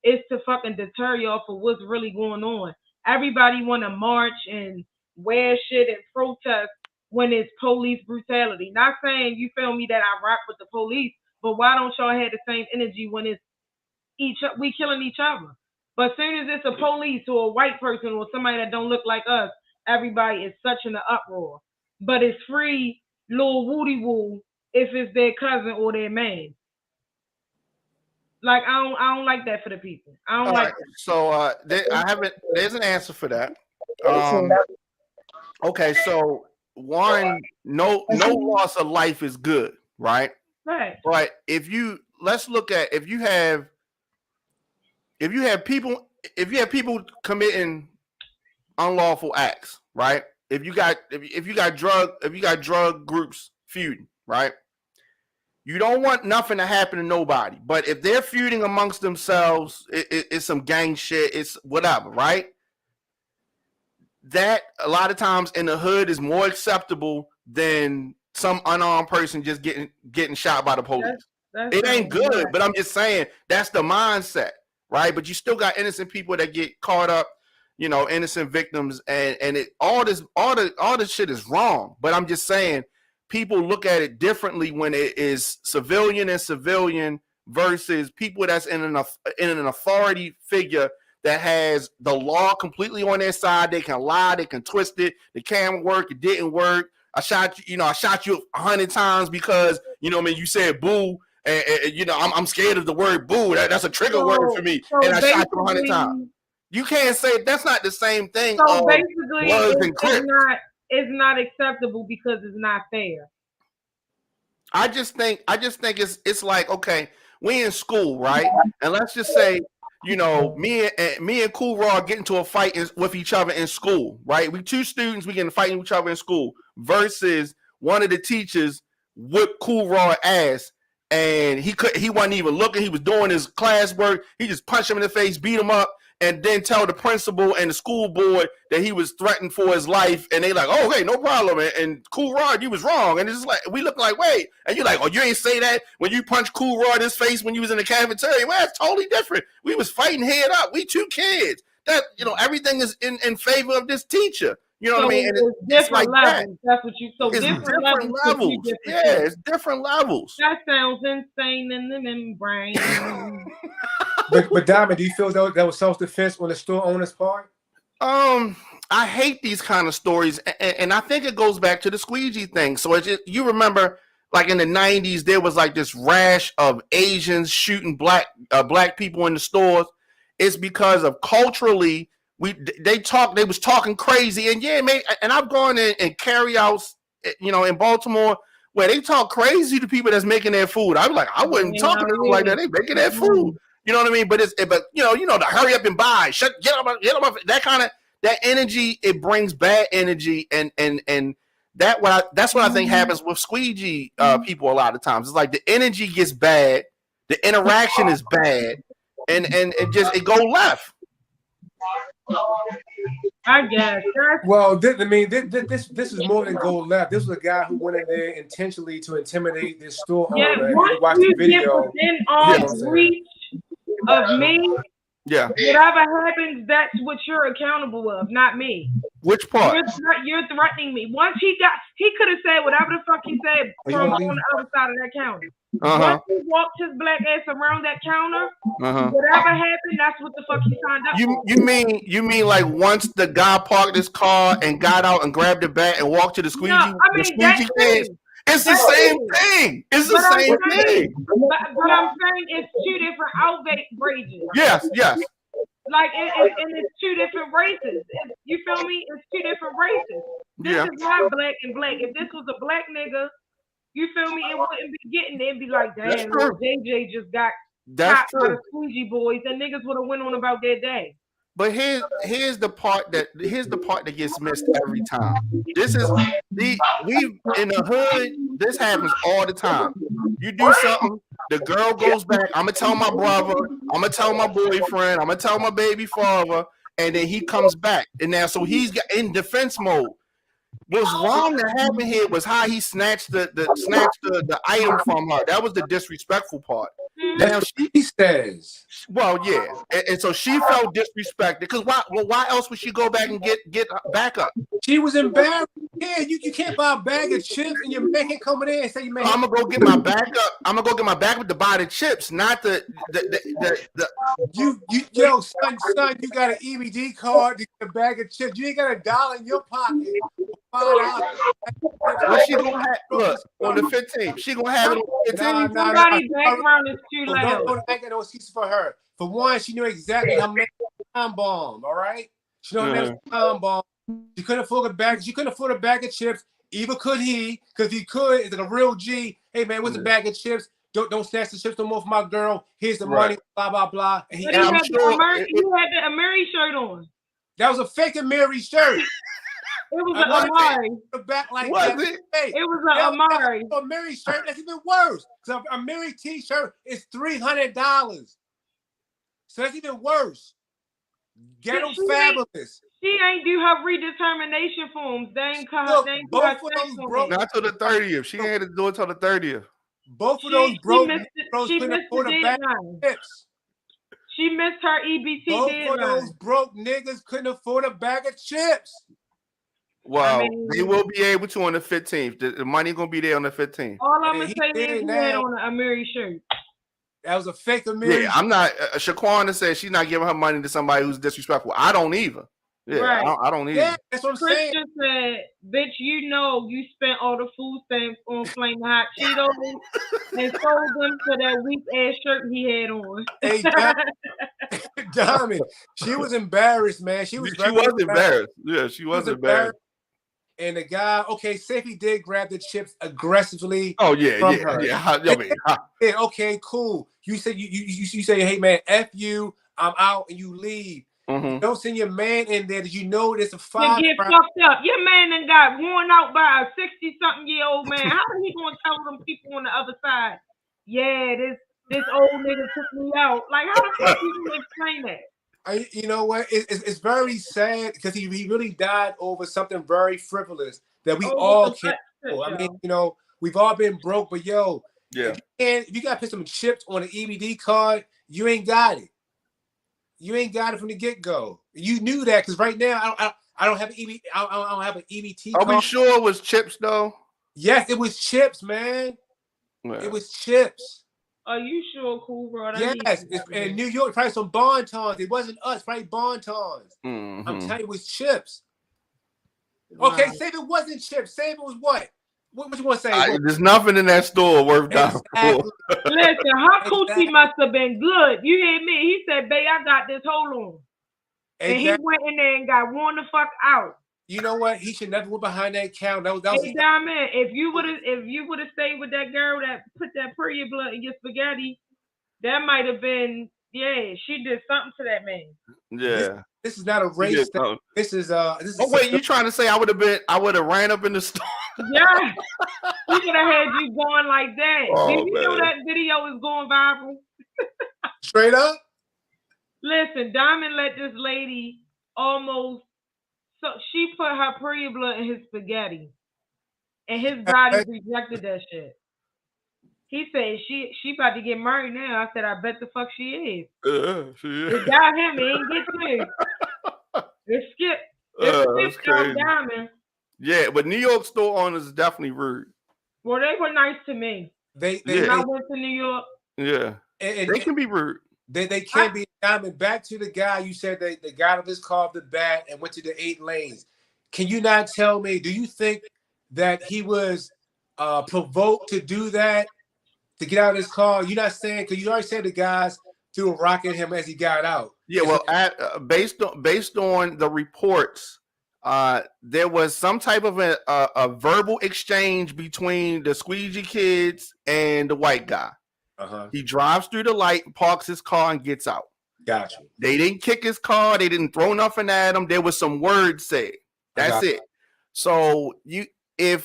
is to fucking deter y'all for what's really going on. Everybody want to march and wear shit and protest when it's police brutality. Not saying, you feel me, that I rock with the police, but why don't y'all have the same energy when it's we killing each other? But as soon as it's a police or a white person or somebody that don't look like us, everybody is such in an uproar. But it's free little woody woo if it's their cousin or their man. Like, I don't like that for the people. I don't like that. So there's an answer for that. Okay, so one, no loss of life is good, right? Right. But if you have people committing unlawful acts, right? If you got drug groups feuding, right? You don't want nothing to happen to nobody. But if they're feuding amongst themselves, it's some gang shit, it's whatever, right? That a lot of times in the hood is more acceptable than some unarmed person just getting shot by the police. It ain't good, but I'm just saying that's the mindset, right? But you still got innocent people that get caught up, innocent victims, and all this shit is wrong. But I'm just saying people look at it differently when it is civilian and civilian versus people that's in an authority figure that has the law completely on their side. They can lie, they can twist it, the camera work, it didn't work. I shot you 100 times because you said boo, and I'm scared of the word boo. That's a trigger word for me, and I shot you 100 times. You can't say that's not the same thing. So basically, it's not acceptable because it's not fair. I just think it's like, okay, we in school, right? And let's just say, me and Cool Raw get into a fight with each other in school, right? We two students, we getting fighting with each other in school versus one of the teachers whipped Cool Raw ass, and he wasn't even looking. He was doing his classwork. He just punched him in the face, beat him up, and then tell the principal and the school board that he was threatened for his life. And they like, oh, okay, no problem. And Cool Rod, you was wrong. And it's just like, we look like, wait. And you're like, oh, you ain't say that when you punched Cool Rod in his face when you was in the cafeteria. Well, that's totally different. We was fighting head up. We two kids. That, everything is in favor of this teacher. You know what I mean? And it's different like levels. That's what you. So it's different levels. It's different levels. That sounds insane in the membrane. But Diamond, do you feel that was self-defense on the store owner's part? I hate these kind of stories, and I think it goes back to the squeegee thing. So you remember, like in the 90s, there was like this rash of Asians shooting black people in the stores. It's because of culturally. They was talking crazy, and and I've gone in and carry outs, in Baltimore where they talk crazy to people that's making their food. I'm like, I wouldn't talk to them like that. They making their food, you know what I mean? But to hurry up and buy, get up, that kind of that energy, it brings bad energy, and that's what I think happens with squeegee people a lot of times. It's like the energy gets bad, the interaction is bad, and it go left. I guess. Well, this is more than gold left. This was a guy who went in there intentionally to intimidate this store owner. And once you watch the you get video. within arm's reach of me, yeah, whatever happens, that's what you're accountable of, not me. Which part? You're threatening me. Once he could have said whatever the fuck he said from on the other side of that counter. Once he walked his black ass around that counter, whatever happened, that's what the fuck he signed up for. You mean like once the guy parked his car and got out and grabbed the bat and walked to the squeegee? No, I mean, it's the same thing. It's the same thing. But I'm saying it's two different outrages. Yes. Like it's two different races. You feel me? It's two different races. This is not black and black. If this was a black nigga, you feel me? It wouldn't be getting there. It'd be like, damn, JJ just got caught by the squeegee boys, and niggas would have went on about their day. But here's the part that gets missed every time. This is we in the hood. This happens all the time. You do something, the girl goes back. I'm gonna tell my brother. I'm gonna tell my boyfriend. I'm gonna tell my baby father, and then he comes back. And now, so he's in defense mode. What's wrong that happened here was how he snatched the item from her. That was the disrespectful part. Now she says, well, yeah, and so she felt disrespected because why else would she go back and get back up? She was embarrassed. Yeah, you can't buy a bag of chips and your man can't come in there and say, man, I'm gonna go get my back up. I'm gonna go get my back up to buy the chips, not the. Yo, son, you got an EBD card to get a bag of chips. You ain't got $1 in your pocket. What she gonna have? Look, on the 15th, she gonna have it on the 15th. Somebody's background is too loud. Don't make no excuse for her. For one, she knew exactly how many time bomb. All right, she knew how time bomb. She couldn't afford a bag. She couldn't afford a bag of chips. Either could he, because he could. It's like a real G. Hey man, what's a bag of chips? Don't snatch the chips no more for my girl. Here's the money. Blah blah blah. And he had the Amiri shirt on. That was a fake Amiri shirt. It was an Amari. Back like was that. It? It was an Amari. A Amiri shirt. That's even worse. Because a Amiri T-shirt is $300. So that's even worse. Ghetto fabulous. She ain't do her redetermination forms. They ain't cut. They ain't cut. Not till the 30th. She ain't had to do it till the 30th. Both of those broke. She missed the deadline. She missed her EBT deadline. Both of those broke niggas couldn't afford a bag of chips. Well, they will be able to on the 15th. The money gonna be there on the 15th. All I'm gonna say is he had on an Amiri shirt. That was a fake Amiri. Yeah, I'm not. Shaquana said she's not giving her money to somebody who's disrespectful. I don't either. Yeah, right. I don't either. Yeah, that's what I'm saying. Christian said, "Bitch, you know you spent all the food stamps on Flaming Hot Cheetos and sold them for that weak ass shirt he had on." Hey, Diamond, she was embarrassed, man. She was embarrassed. Yeah, she was embarrassed. And the guy, okay, say if he did grab the chips aggressively. Oh yeah. Okay, cool. You said you say, hey man, F you, I'm out, and you leave. Mm-hmm. Don't send your man in there. Did you know there's a 5? You get fucked up. Your man done got worn out by a 60-something-year-old man. How are he gonna tell them people on the other side? Yeah, this old nigga took me out. Like, how the fuck you gonna explain that? You know what? It's very sad because he really died over something very frivolous that we all can't. I mean, you know, we've all been broke, but if you got to put some chips on an EBD card, you ain't got it. You ain't got it from the get-go. You knew that because right now I don't have an EBT. I don't have an EBT card. Are we sure it was chips though? Yes, it was chips, man. Yeah. It was chips. Are you sure, cool, bro? Yes, in New York, probably some Bontons. It wasn't us, probably Bontons. Mm-hmm. I'm telling you, it was chips. Wow. Okay, say if it wasn't chips. Say if it was what? What you want to say? There's nothing in that store worth dying for. Listen, her coochie must have been good. You hear me? He said, babe, I got this. Hold on. And he went in there and got worn the fuck out. You know what? He should never went behind that counter. That was hey, Diamond, if you would have stayed with that girl that put that period blood in your spaghetti, that might have been Yeah, she did something to that man. Yeah. This is not a race thing. This is Oh wait, you trying to say I would have ran up in the store? Yeah. He could have had you going like that. Oh, Did you know man. that video is going viral? straight up. Listen, Diamond let this lady almost so she put her pre-blood in his spaghetti. And his body rejected that shit. He said she about to get married now. I said, I bet the fuck she is. It got him, it ain't get you. It skipped. It skipped off Diamond. Yeah, but New York store owners is definitely rude. Well, they were nice to me. When I went to New York. Yeah. And they can be rude. They can't be. Diamond, back to the guy you said they got out of his car off the bat and went to the 8 lanes. Can you not tell me, do you think that he was provoked to do that, to get out of his car? You're not saying, because you already said the guys threw a rock at him as he got out. Yeah, well, based on the reports, there was some type of a verbal exchange between the squeegee kids and the white guy. He drives through the light, parks his car, and gets out. Gotcha. They didn't kick his car. They didn't throw nothing at him. There was some words said. That's it. So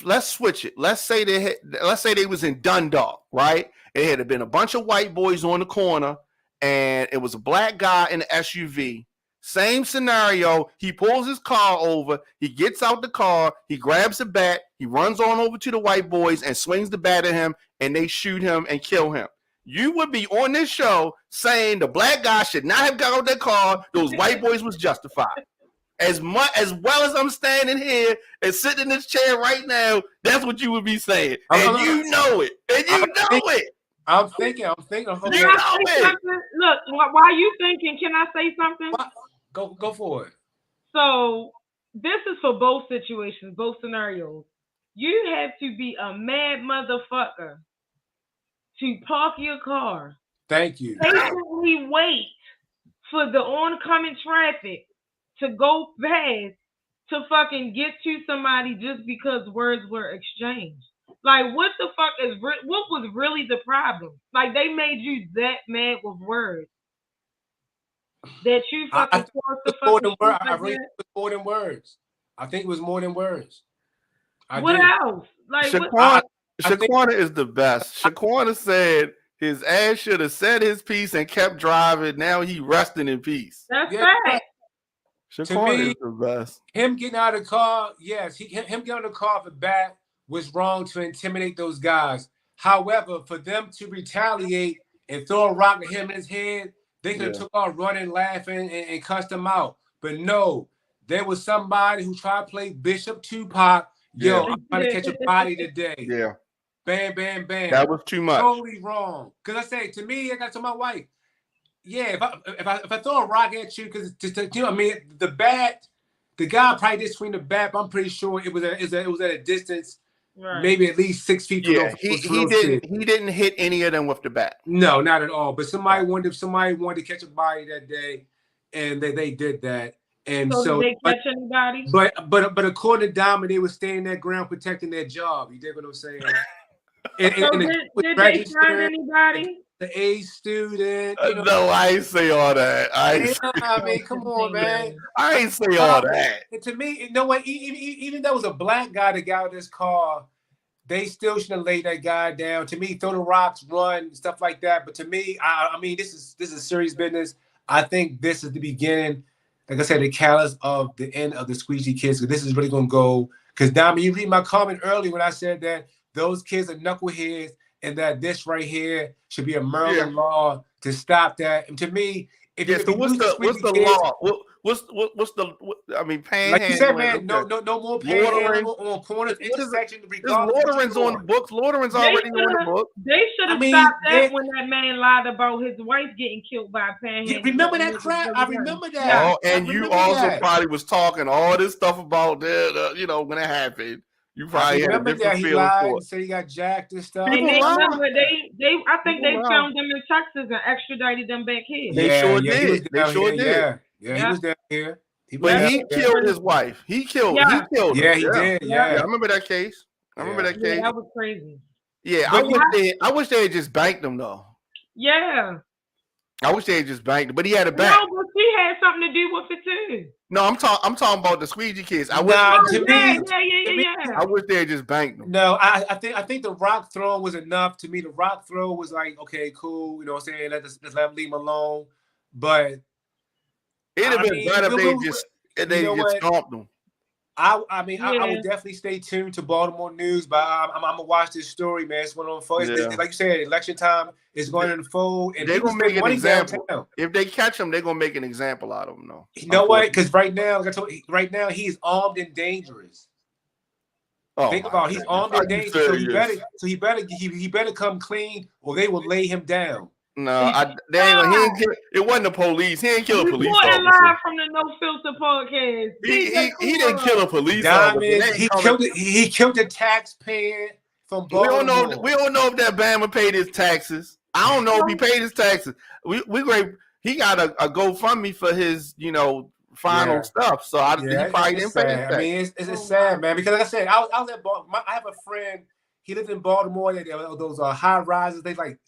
let's switch it. Let's say they was in Dundalk, right? It had been a bunch of white boys on the corner, and it was a black guy in the SUV. Same scenario. He pulls his car over. He gets out the car. He grabs a bat. He runs on over to the white boys and swings the bat at him, and they shoot him and kill him. You would be on this show saying the black guy should not have got out that car. Those white boys was justified. As well as I'm standing here and sitting in this chair right now, that's what you would be saying. And you know it. I'm thinking. Okay. You know it. Look, while you thinking, can I say something? Go for it. So this is for both situations, both scenarios. You have to be a mad motherfucker to park your car. Thank you. Patiently wait for the oncoming traffic to go past to fucking get to somebody just because words were exchanged. Like, what the fuck what was really the problem? Like, they made you that mad with words that you fucking forced the fucking. I really think it was more than words. I think it was more than words. What else? Like, Shaquana is the best. Shaquana said his ass should have said his piece and kept driving. Now he resting in peace. That's fact. Shaquana is the best. Him getting out of the car, yes, him getting out of the car for bat was wrong to intimidate those guys. However, for them to retaliate and throw a rock at him in his head, they could have took off running, laughing, and cussed him out. But no, there was somebody who tried to play Bishop Tupac. Yo, I'm trying to catch a body today. Yeah. Bam, bam, bam. That was too much. Totally wrong. Because I say, to me, I got to tell my wife, yeah, if I throw a rock at you, because you know, I mean, the bat, the guy probably did swing the bat, but I'm pretty sure it was at a distance, maybe at least 6 feet. Yeah, he didn't hit any of them with the bat. No, not at all. But somebody wanted to catch a body that day, and they did that. And so did they catch anybody? But according to Diamond, they were staying their ground, protecting their job. You dig what I'm saying? Did they find anybody? The A student. You know, no, I ain't say all that. I mean, come on, man. I ain't say all that. And to me, you know what? Even though it was a black guy that got out of this car, they still should have laid that guy down. To me, throw the rocks, run, stuff like that. But to me, I mean, this is serious business. I think this is the beginning. Like I said, the catalyst of the end of the squeegee kids. This is really gonna go. Because Diamond, you read my comment early when I said that those kids are knuckleheads, and that this right here should be a Maryland law to stop that. And to me, if so what's the law? What's the? I mean, panhandling. Like you said, man, no more panhandling on corners, intersections. Loitering's on the books. Loitering's already on the book. They should have stopped that when that man lied about his wife getting killed by a panhandler. Yeah, remember that crap? I remember that. Oh, and you also probably was talking all this stuff about that. You know, when it happened. You probably remember that he lied and said he got jacked and stuff. And I think they found them in Texas and extradited them back here. They sure did. They sure did. Yeah, he was down here. But he killed his wife. He killed her. Yeah, he did. Yeah, I remember that case. That was crazy. Yeah, I wish they had just banked him though. Yeah. I wish they had just banked it, but he had a No, bank. but she had something to do with it too. No, I'm talking about the squeegee kids. I wish I wish they had just banked them. No, I think the rock throw was enough. To me, the rock throw was like, okay, cool. You know what I'm saying? Let's let him leave him alone. But it'd have been better if they just stomped them. I mean, I would definitely stay tuned to Baltimore news, but I'm gonna watch this story, man. It's going to unfold. It's like you said, election time is going to unfold, and they're gonna make an example. Downtown. If they catch him, they're gonna make an example out of him. though. You know what? Because right now, like I told you, right now he's armed and dangerous. Oh, think about it. He's armed and dangerous, so he better come clean, or they will lay him down. No, it wasn't the police. He didn't kill a police officer. Live from the No Filter podcast. He didn't kill a police officer. He killed the taxpayer from Baltimore. We don't know if that Bama paid his taxes. I don't know if he paid his taxes. He got a GoFundMe for his final stuff. So he probably didn't pay his taxes. I mean, it's sad, man. Because like I said, I was at Baltimore. I have a friend. He lived in Baltimore. Those high rises. They like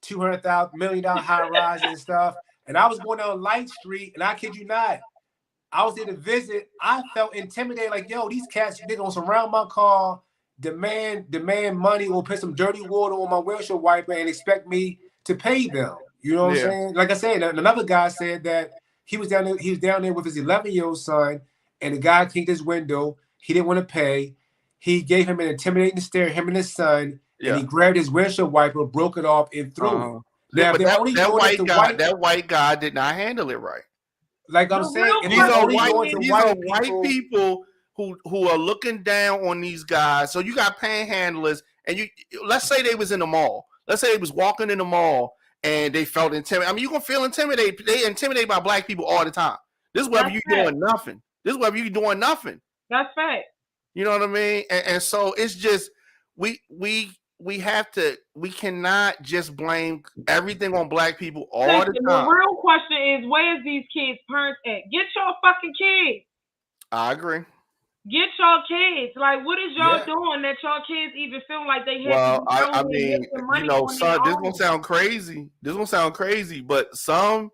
$200 million high rises and stuff. And I was going down Light Street, and I kid you not, I was there to visit. I felt intimidated, like, yo, these cats, they're gonna surround my car, demand money, or put some dirty water on my windshield wiper and expect me to pay them. You know what I'm saying? Like I said, another guy said that he was down there with his 11-year-old son, and the guy kicked his window. He didn't want to pay. He gave him an intimidating stare, him and his son. And he grabbed his windshield wiper, broke it off, and threw it. Now, that white guy did not handle it right. Like I'm saying, these are white people who are looking down on these guys. So you got panhandlers, and let's say they was in the mall. Let's say they was walking in the mall, and they felt intimidated. I mean, you're gonna feel intimidated. They intimidated by black people all the time. This is whether you're doing nothing. That's fact. You know what I mean? And so it's just we cannot just blame everything on black people all the time. The real question is, where's these kids' parents at? Get your fucking kids. I agree. Get your kids. Like, what is y'all doing that y'all kids even feel like they have to I mean, son, this gonna sound crazy. But some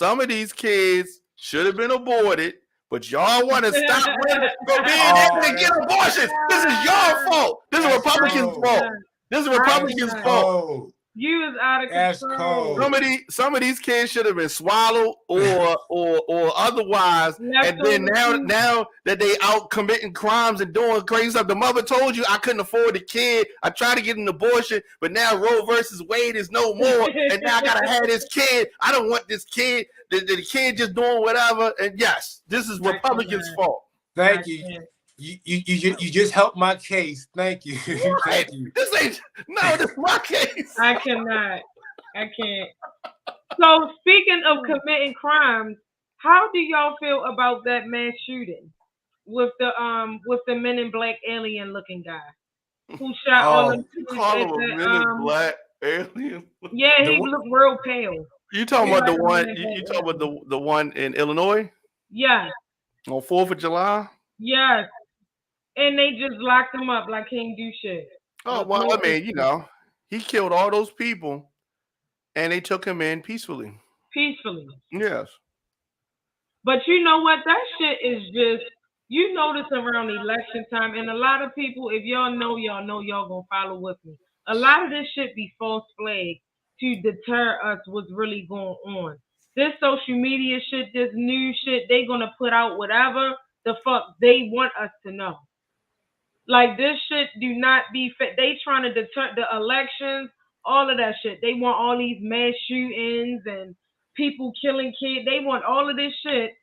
of these kids should have been aborted. But y'all want to stop women from being able to get abortions. This is your fault. This is Republicans' fault. This is Republicans' fault. You is out of control. Some of these kids should have been swallowed or otherwise. And then now that they out committing crimes and doing crazy stuff, the mother told you I couldn't afford the kid. I tried to get an abortion, but now Roe versus Wade is no more. And now I gotta have this kid. I don't want this kid. The kid just doing whatever. And yes, this is Republicans' fault. Thank you. You just helped my case. Thank you. Thank you. This is my case. I can't. So speaking of committing crimes, how do y'all feel about that mass shooting with the Men in Black alien looking guy who shot all them people? Call him a Men in Black alien? Yeah, he looked real pale. You talking about the one? You talking about the one in Illinois? Yeah. On 4th of July? Yes. And they just locked him up like he didn't do shit. Oh, well, I mean, he killed all those people, and they took him in peacefully. Yes. But you know what? That shit is just, you notice around election time, and a lot of people, if y'all know y'all gonna follow with me. A lot of this shit be false flag to deter us what's really going on. This social media shit, this news shit, they gonna put out whatever the fuck they want us to know. Like, this shit do not be they trying to deter the elections, all of that shit. They want all these mass shootings and people killing kids. They want all of this shit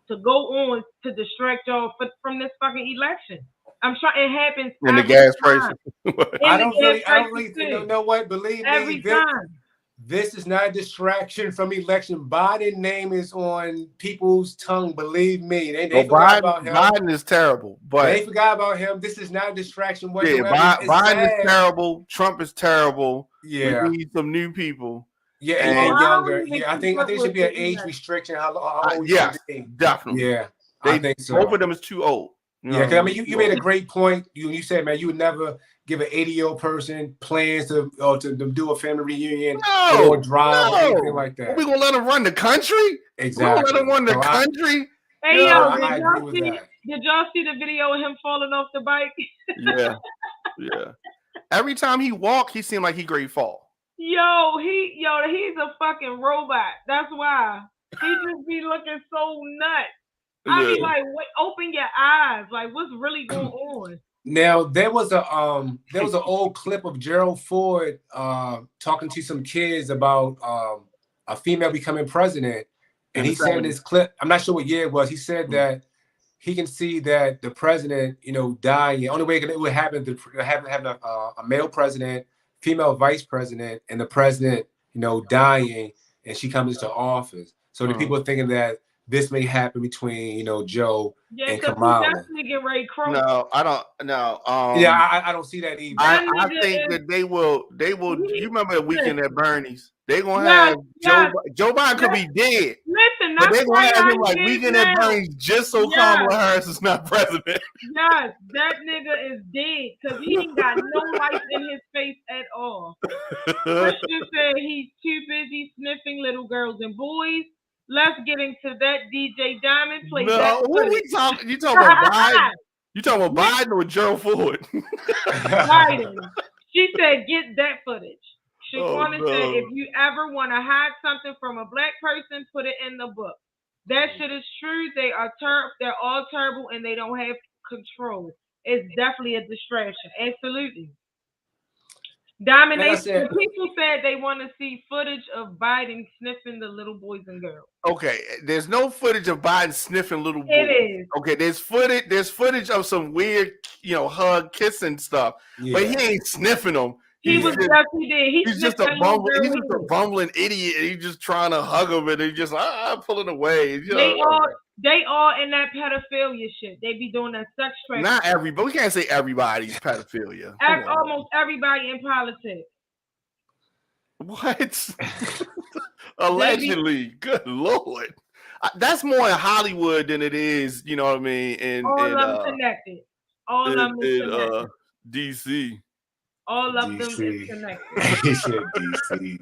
to go on to distract y'all from this fucking election. I'm trying. It happens. And the gas prices. I don't really think. You know what? Believe every me, time. This is not a distraction from election. Biden's name is on people's tongue. Believe me. They forgot about him. Biden is terrible, but they forgot about him. This is not a distraction whatsoever. Yeah, Biden is terrible. Trump is terrible. Yeah, we need some new people. Yeah, and younger. Yeah, I think there should be an age restriction. How old? Yes, definitely. Yeah, I think so. Both of them is too old. You Yeah, know, because I mean, you made a great point. You said, man, you would never give an 80-year-old person plans to do a family reunion or drive or anything like Are that. we gonna let him run the country? Exactly. We're gonna let him run the So country. Hey You know yo, what I agree with that. did y'all see the video of him falling off the bike? Yeah, yeah. Every time he walked, he seemed like he great fall. He's a fucking robot. That's why he just be looking so nuts. I be like, wait, open your eyes. Like, what's really going on? Now there was an old clip of Gerald Ford talking to some kids about a female becoming president, and he said in this clip, I'm not sure what year it was, he said that he can see that the president, dying. The only way it would happen to having a male president, female vice president, and the president, dying, and she comes into office. So the people are thinking that this may happen between, Joe and Kamala. Definitely get ready croak. No, I don't. No. I don't see that either. I think that they will. You remember the weekend at Bernie's? They gonna have Joe Biden could be dead. Listen, but they gonna have him like weekend at Bernie's just so Kamala Harris is not president. Yes, that nigga is dead because he ain't got no life in his face at all. Christian said he's too busy sniffing little girls and boys. Let's get into that. DJ Diamond play that. Who we talking? You talking about Biden? You talking about Biden or Gerald Ford? Biden. She said, "Get that footage." Shaquana said, "If you ever want to hide something from a black person, put it in the book. That shit is true. They're all terrible and they don't have control. It's definitely a distraction. Absolutely." Diamond, people said they want to see footage of Biden sniffing the little boys and girls. Okay, there's no footage of Biden sniffing little boys. It is. Okay, there's footage of some weird, hug, kissing stuff, but he ain't sniffing them. He was definitely there. He's just a bumbling idiot, and he's just trying to hug him, and he's just pulling away. They all in that pedophilia shit. They be doing that sex trafficking. Not everybody. We can't say everybody's pedophilia. Almost everybody in politics. What? Allegedly. Good Lord. That's more in Hollywood than it is, you know what I mean? All of them connected. All of them connected. DC. All of them is connected. He said DC.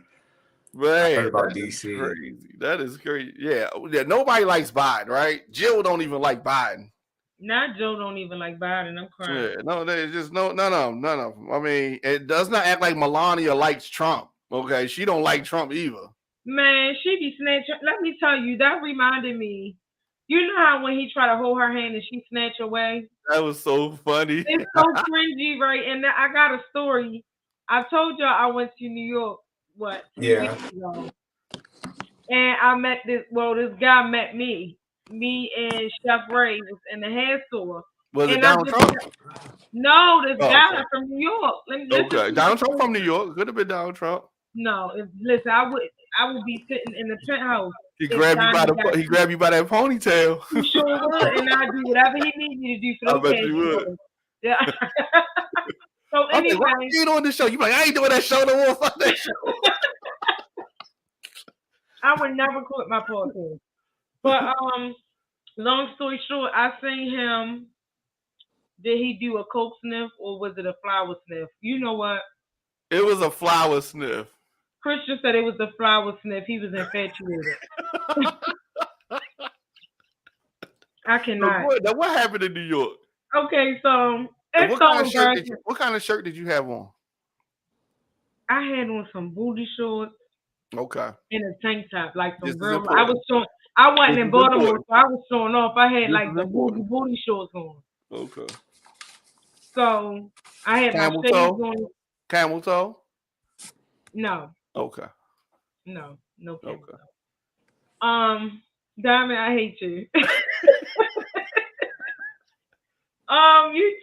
Right. I heard about DC. Crazy. That is crazy. Yeah. Nobody likes Biden, right? Jill don't even like Biden. Not Joe don't even like Biden. I'm crying. Yeah, no, there's just none of them. I mean, it does not act like Melania likes Trump. Okay, she don't like Trump either. Man, she be snatching. Let me tell you, that reminded me. You know how when he tried to hold her hand and she snatched away? That was so funny. It's so cringy, right? And I got a story. I told y'all I went to New York, 2 weeks ago. And I met this guy met me. Me and Chef Ray was in the hair store. Was it Donald Trump? No, this guy from New York. Okay, Donald Trump from New York. Could have been Donald Trump. No, listen, I would be sitting in the penthouse. He grabbed you by that ponytail. He sure would, and I'd do whatever he needs me to do for those. I bet you would. Yeah. So anyway, why are you doing this show? You like, I ain't doing that show no more. Fuck that show. I would never quit my podcast. But long story short, I seen him. Did he do a coke sniff or was it a flower sniff? You know what? It was a flower sniff. Christian said it was a flower sniff. He was infatuated. I cannot. Now what happened in New York? Okay, so what kind of shirt did you have on? I had on some booty shorts. Okay. And a tank top, like some girl. I wasn't in Baltimore, so I was showing off. I had like the booty shorts on. Okay. So I had my shades on. Camel toe? No. Okay. No camel toe. Diamond, I hate you.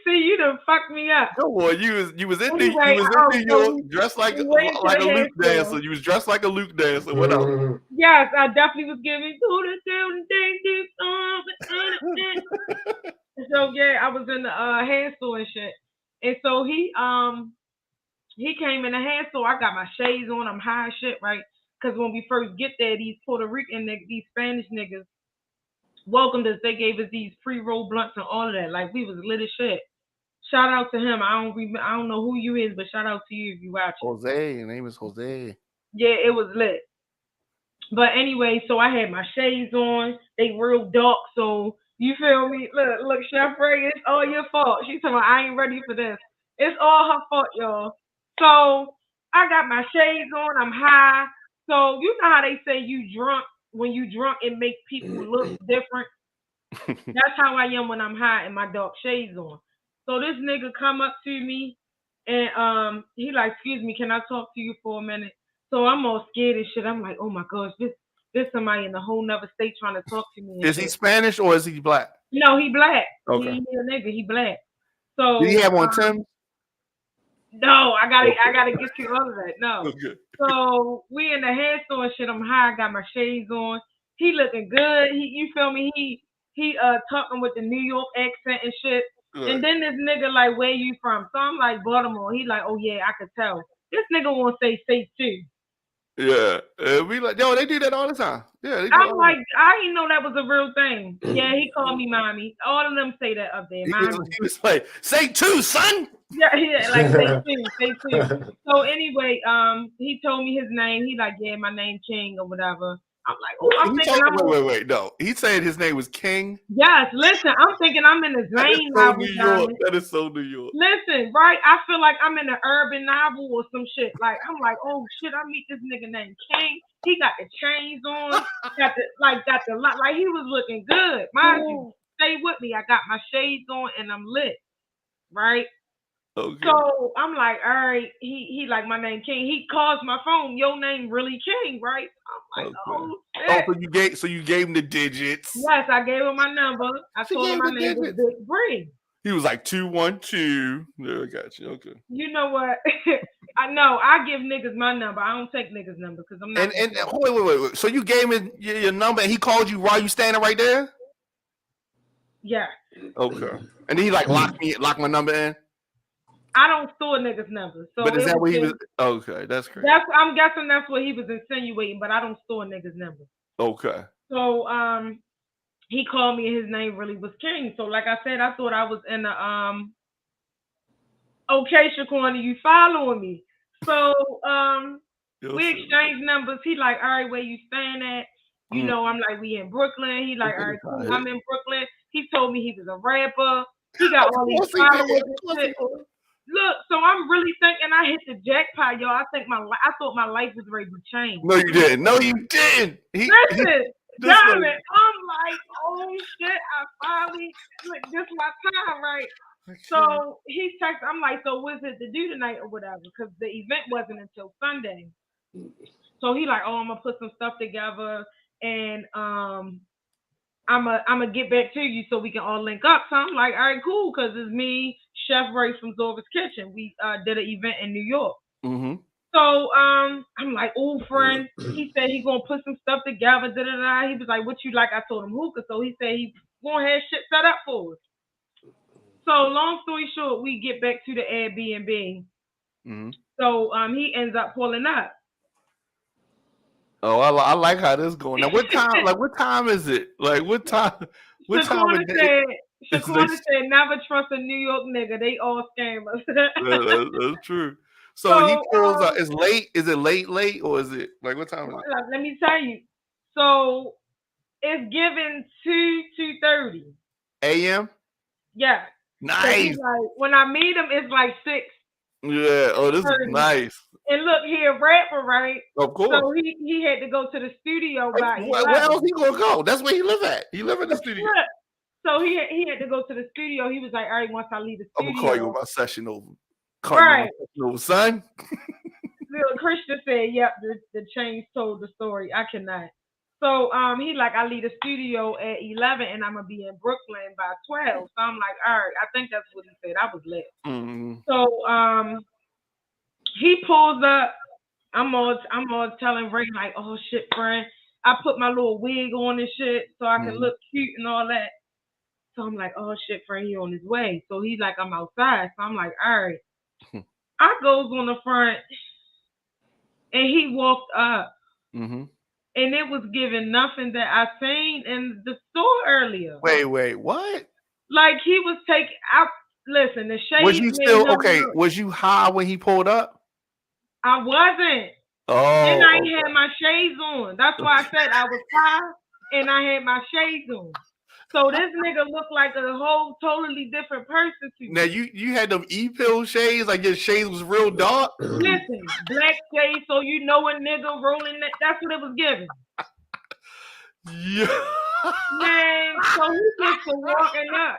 You done fucked me up. No, boy, you was in New York dressed like a Luke dancer. You was dressed like a Luke dancer. What else? Yes, I definitely was giving So yeah, I was in the hair store and shit. And so he came in the hair store. I got my shades on. I'm high as shit, right? Because when we first get there, these Puerto Rican niggas, these Spanish niggas, welcomed us. They gave us these pre-roll blunts and all of that. Like we was lit as shit. Shout out to him. I don't know who you is, but shout out to you if you watching. Jose, his name is Jose. Yeah, it was lit. But anyway, so I had my shades on. They real dark, so you feel me? Look, Chef Ray, it's all your fault. She told me I ain't ready for this. It's all her fault, y'all. So I got my shades on. I'm high. So you know how they say you drunk. When you drunk, it makes people look different. That's how I am when I'm high and my dark shades on. So this nigga come up to me and he like, excuse me, can I talk to you for a minute? So I'm all scared and shit. I'm like, oh my gosh, this somebody in a whole nother state trying to talk to me and Is he shit. Spanish or is he black? No, he black. Okay. He a nigga, he black. Did he So have on Tim? no, Okay. I gotta get you all of that. No. Okay. So we in the hair store and shit. I'm high, I got my shades on. He looking good. You feel me? He talking with the New York accent and shit. Right. And then this nigga like, where you from? So I'm like, Baltimore. He like, oh yeah, I could tell. This nigga won't say state too. Yeah. We like, yo, they do that all the time. Yeah. They do I'm all like, I didn't know that was a real thing. Yeah, he called me mommy. All of them say that up there, mommy. He was like, say two, son. Yeah, like say two. So anyway, he told me his name. He like, yeah, my name King or whatever. I'm like, oh, I'm thinking wait. No, he said his name was King. Yes, listen, I'm thinking I'm in a Zane novel. New York. That is so New York. Listen, right? I feel like I'm in an urban novel or some shit. Like I'm like, oh shit, I meet this nigga named King. He got the chains on, got the like he was looking good. Mind you, stay with me. I got my shades on and I'm lit, right? Okay. So I'm like, all right, he like my name King. He calls my phone, your name really King, right? I'm like, oh shit. So you gave him the digits. Yes, I gave him my number. I told him my name was Big Bree. He was like 212. Yeah, I got you. Okay. You know what? I know. I give niggas my number. I don't take niggas' number because I'm not. And wait. So you gave him your number and he called you while you standing right there? Yeah. Okay. And then he like locked my number in? I don't store niggas' numbers. So but is that what he was? Okay, that's crazy. I'm guessing that's what he was insinuating, but I don't store niggas' numbers. Okay. So he called me and his name really was King. So like I said, I thought I was in the okay, Shaquana, you following me. So we exchanged numbers. He like, all right, where you staying at? You know, I'm like, we in Brooklyn. He like, all right, cool, I'm in Brooklyn. He told me he was a rapper. He got all these followers and shit. Look, so I'm really thinking I hit the jackpot, y'all. I thought my life was ready to change. No, you didn't. Listen, Diamond, I'm like, oh shit, I finally, look, this is my time, right? So he texted, I'm like, so what's it to do tonight or whatever? Because the event wasn't until Sunday. So he like, oh, I'm gonna put some stuff together and I'm gonna get back to you so we can all link up. So I'm like, all right, cool, because it's me, Chef Ray from Zorba's Kitchen. We did an event in New York. Mm-hmm. So I'm like, oh, friend. He said he gonna put some stuff together. Da da da. He was like, what you like? I told him hookah. So he said he gonna have shit set up for us. So long story short, we get back to the Airbnb. Mm-hmm. So he ends up pulling up. Oh, I like how this is going. Now, what time? Like, what time is it? Like, what time? Shaquana said, never trust a New York nigga. They all scammers. That's true. So he pulls up. It's late. Is it late, or is it like what time is it? Let me tell you. So it's given 2:30 a.m. Yeah. Nice. So like, when I meet him, it's like 6. Yeah. Oh, this is nice. And look, he a rapper, right? Of course. So he had to go to the studio by 11. Where else he gonna go? That's where he live at. He live in the studio. So he had to go to the studio. He was like, all right, once I leave the studio, I'm gonna call you on my session over. Right. Over, son. Little Christian said, yep, the chains told the story. I cannot. So he like, I leave the studio at 11 and I'm gonna be in Brooklyn by 12. So I'm like, all right, I think that's what he said. I was lit. Mm-hmm. So he pulls up. I'm all telling Ray like, oh shit, friend. I put my little wig on and shit so I can look cute and all that. So I'm like, oh shit, friend, he on his way. So he's like, I'm outside. So I'm like, all right. I goes on the front and he walked up. Mm-hmm. and it was giving nothing that I seen in the store earlier. Wait, what? Like he was taking out. Listen, the Was shades you made still him okay? look. Was you high when he pulled up? I wasn't. And I Oh, ain't had my shades on. That's why I said I was high and I had my shades on. So this nigga looked like a whole totally different person to now me. you had them e-pill shades, like your shades was real dark. Listen, black shades, so you know a nigga rolling that. That's what it was giving. Yeah. Man, so he gets to walking up.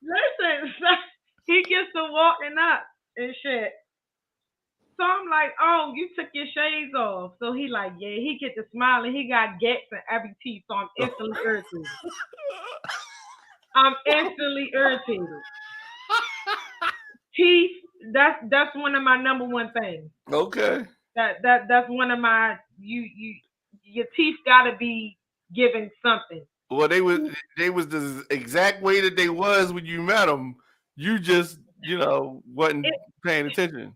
Listen, he gets to walking up and shit. So I'm like, oh, you took your shades off. So he like, yeah, he get to smiling. He got gaps in every teeth. So I'm instantly irritated. I'm instantly irritated. Teeth, that's one of my number one things. Okay. That's one of my your teeth gotta be giving something. Well, they was the exact way that they was when you met them. You just wasn't paying attention.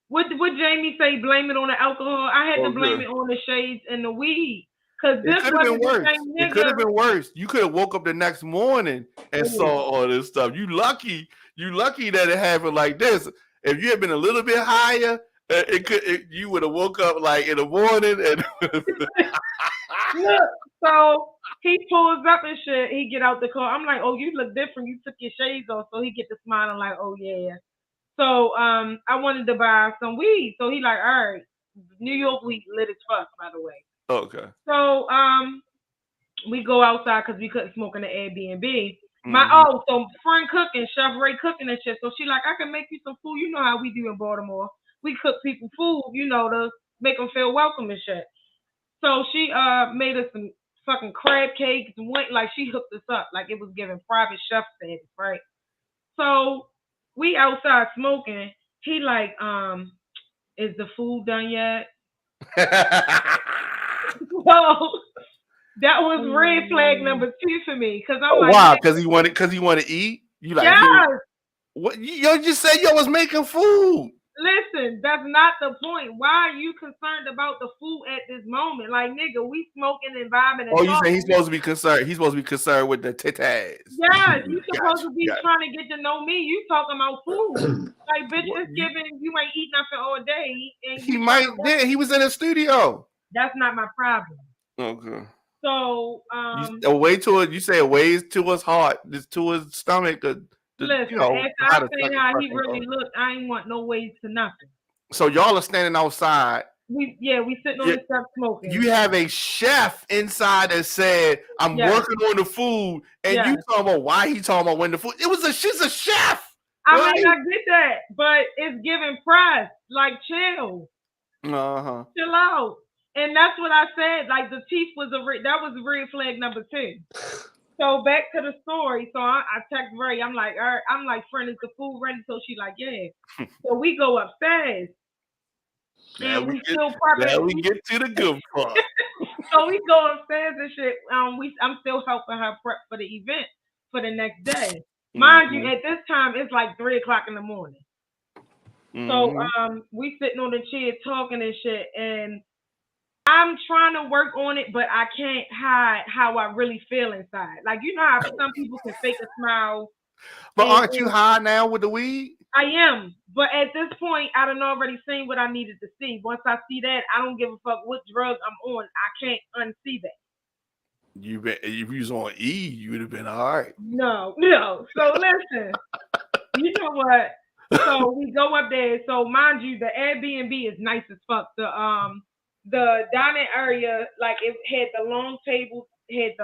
What Jamie say? Blame it on the alcohol. I had to Oh, blame good. it on the shades and the weed, cause It this could have been wasn't the worse. same It could nigga. have been worse. You could have woke up the next morning and saw all this stuff. You lucky that it happened like this. If you had been a little bit higher, you would have woke up like in the morning and Look, so he pulls up and shit. He get out the car. I'm like, oh, you look different. You took your shades off. So he get to smiling like, oh yeah. So I wanted to buy some weed. So he like, all right, New York weed lit as fuck, by the way. okay. So we go outside because we couldn't smoke in the Airbnb. Mm-hmm. So friend cooking, Chef Ray cooking and shit. So she like, I can make you some food. You know how we do in Baltimore. We cook people food, to make them feel welcome and shit. So she made us some fucking crab cakes and went like she hooked us up like it was giving private chef status, right? So we outside smoking. He like, is the food done yet? So that was red flag number 2 for me because I'm like, wow, because he wanted to eat. You like, yes. What yo just said? Yo was making food. Listen, that's not the point. Why are you concerned about the food at this moment? Like, nigga, we smoking and vibing and Oh, you talking. saying he's supposed to be concerned? He's supposed to be concerned with the titties. Yes, you supposed to be trying to get to know me. You talking about food. Like, bitch, it's giving you ain't eat nothing all day. And He might did. He was in the studio. That's not my problem. Okay. So, away to it. You say away to his heart, to his stomach. Listen, after I seen how he really looked, I ain't want no ways to nothing. So y'all are standing outside. We sitting on the step smoking. You have a chef inside that said, "I'm working on the food," and you talking about why he talking about when the food. She's a chef. I mean, I get that, but it's giving price. Like, chill. Chill out. And that's what I said. Like, the teeth was that was red flag number 2. So back to the story. So I text Ray. I'm like, all right. I'm like, friend, is the food ready? So she like, yeah. So we go upstairs. And we still prepping. Now we get to the good part. So we go upstairs and shit. I'm still helping her prep for the event for the next day. Mind you, at this time it's like 3:00 in the morning. So we sitting on the chair talking and shit, and I'm trying to work on it, but I can't hide how I really feel inside. Like, you know how some people can fake a smile. But aren't you high now with the weed? I am. But at this point, I done already seen what I needed to see. Once I see that, I don't give a fuck what drug I'm on. I can't unsee that. If you was on E, you would have been all right. No. So listen, you know what? So we go up there. So mind you, the Airbnb is nice as fuck. The dining area, like, it had the long tables, had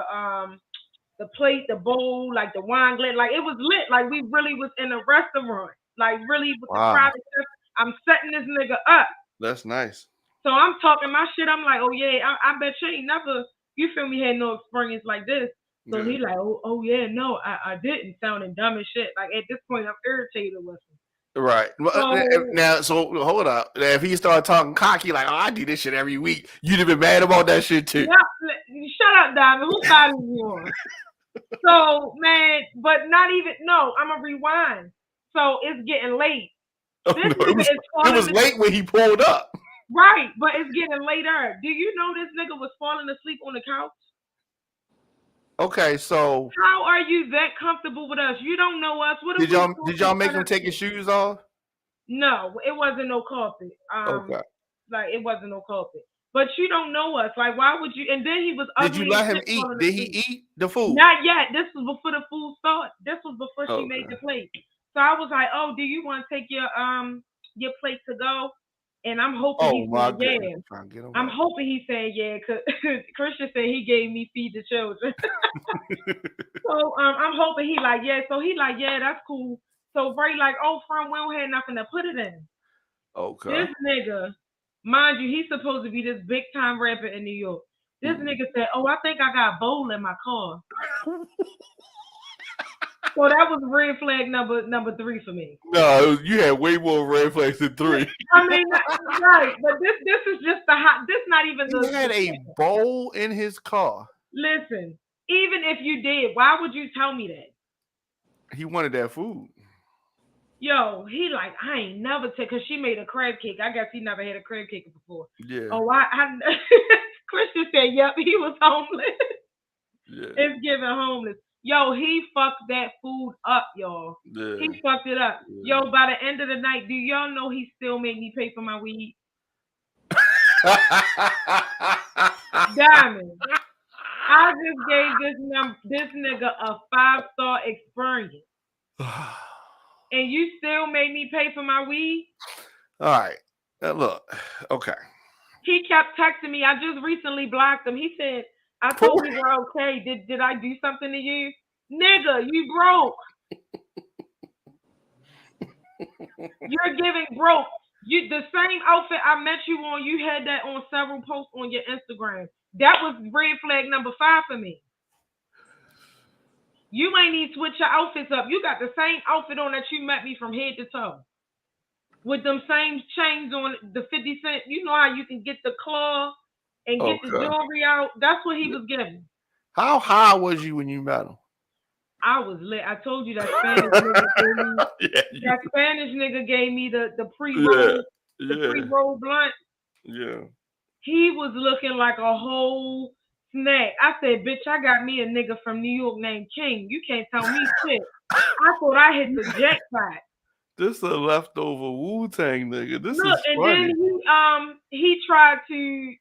the plate, the bowl, like the wine glass, like it was lit, like we really was in a restaurant, like really with the private chef. I'm setting this nigga up. That's nice. So I'm talking my shit. I'm like, oh yeah, I bet you ain't never, you feel me, had no experience like this. So he like, oh yeah, no, I didn't, sounding dumb as shit. Like, at this point, I'm irritated with him. Right. Now, so hold up. If he started talking cocky, like, oh, I do this shit every week, you'd have been mad about that shit too. Shut up, Diamond. Whose side is you on? So, man, but not even, no, I'm going to rewind. So it's getting late. Oh, no, it was late when he pulled up. Right, but it's getting later. Do you know this nigga was falling asleep on the couch? Okay, so How are you that comfortable with us? You don't know us. What are we did supposed to y'all make shut him up take to? his shoes off? No, it wasn't no carpet. Okay. Like it wasn't no carpet. But you don't know us. Like why would you? And then he was Did you ugly as let him shit eat? falling Did he asleep. eat the food? Not yet. This was before the food started. This was before she made Okay. the plate. So I was like, oh, do you want to take your plate to go? And I'm hoping Oh he's my saying goodness. yeah. I'm trying to get him I'm up. hoping he's saying yeah, cause Christian said he gave me feed the children. So I'm hoping he like yeah. So he like yeah, that's cool. So Bray like oh friend, we don't have nothing to put it in. Okay. This nigga, mind you, he's supposed to be this big time rapper in New York. This nigga said, oh I think I got bowl in my car. So that was red flag number 3 for me. No, you had way more red flags than 3. I mean, right, but this is just the hot. This not even He had a bowl in his car. Listen, even if you did, why would you tell me that? He wanted that food. Yo, he like I ain't never take because she made a crab cake. I guess he never had a crab cake before. Yeah. Oh, Christian said, "Yep, he was homeless." Yeah. It's giving homeless. Yo, he fucked that food up, y'all. Yeah. He fucked it up. Yeah. Yo, by the end of the night, do y'all know he still made me pay for my weed? Diamond. I just gave this nigga a 5-star experience. And you still made me pay for my weed? All right. Look, okay. He kept texting me. I just recently blocked him. He said, I told you we're okay. Did I do something to you? Nigga, you broke. You're giving broke. You the same outfit I met you on, you had that on several posts on your Instagram. That was red flag number 5 for me. You ain't need to switch your outfits up. You got the same outfit on that you met me from head to toe. With them same chains on the 50 cent. You know how you can get the claw and get the jewelry out? That's what he was giving. How high was you when you met him? I was lit. I told you that Spanish nigga gave me that Spanish nigga gave me the pre-roll the pre-roll blunt. Yeah. He was looking like a whole snack. I said, bitch, I got me a nigga from New York named King. You can't tell me shit. I thought I hit the jackpot. This a leftover Wu-Tang nigga. This Look, is and funny. then he tried to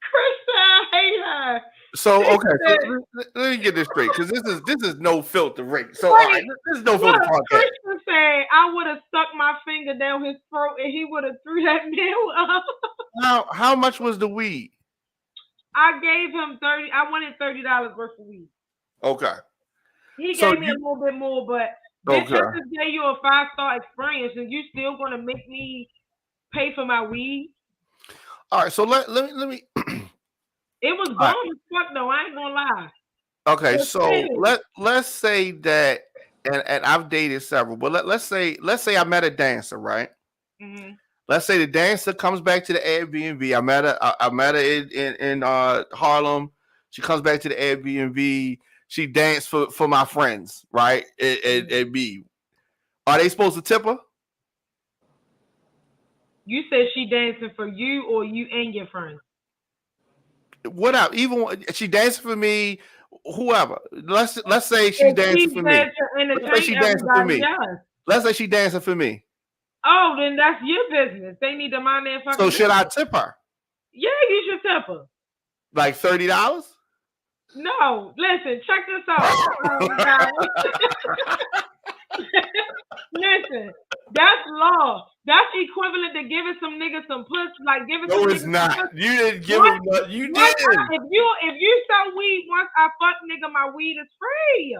Krista, I hate her. So okay, so let me get this straight because this is no filter rate. So all right, this is no filter podcast. Krista said I would have stuck my finger down his throat and he would have threw that meal up. How much was the weed? I gave him 30. I wanted $30 worth of weed. Okay. He gave me a little bit more, but bitch, I just gave you a 5-star experience, and you still gonna make me pay for my weed? All right, so let me. It was bomb as fuck though. I ain't gonna lie. Okay, so let's say that, and I've dated several, but let's say I met a dancer, right? Mm-hmm. Let's say the dancer comes back to the Airbnb. I met her in Harlem. She comes back to the Airbnb. She danced for my friends, right? At B. Are they supposed to tip her? You said she dancing for you or you and your friends? Whatever. Even she dancing for me, whoever. Let's say she's dancing for me. Let's say she dancing for me. Let's say she dancing for me. Oh, then that's your business. They need to mind their fucking So should business. I tip her? Yeah, you should tip her. Like $30? No, listen, check this out. Listen, that's law. That's equivalent to giving some niggas some puss, like giving some niggas. No, it's not. You didn't give him nothing. You didn't. If you sell weed once I fuck nigga, my weed is free.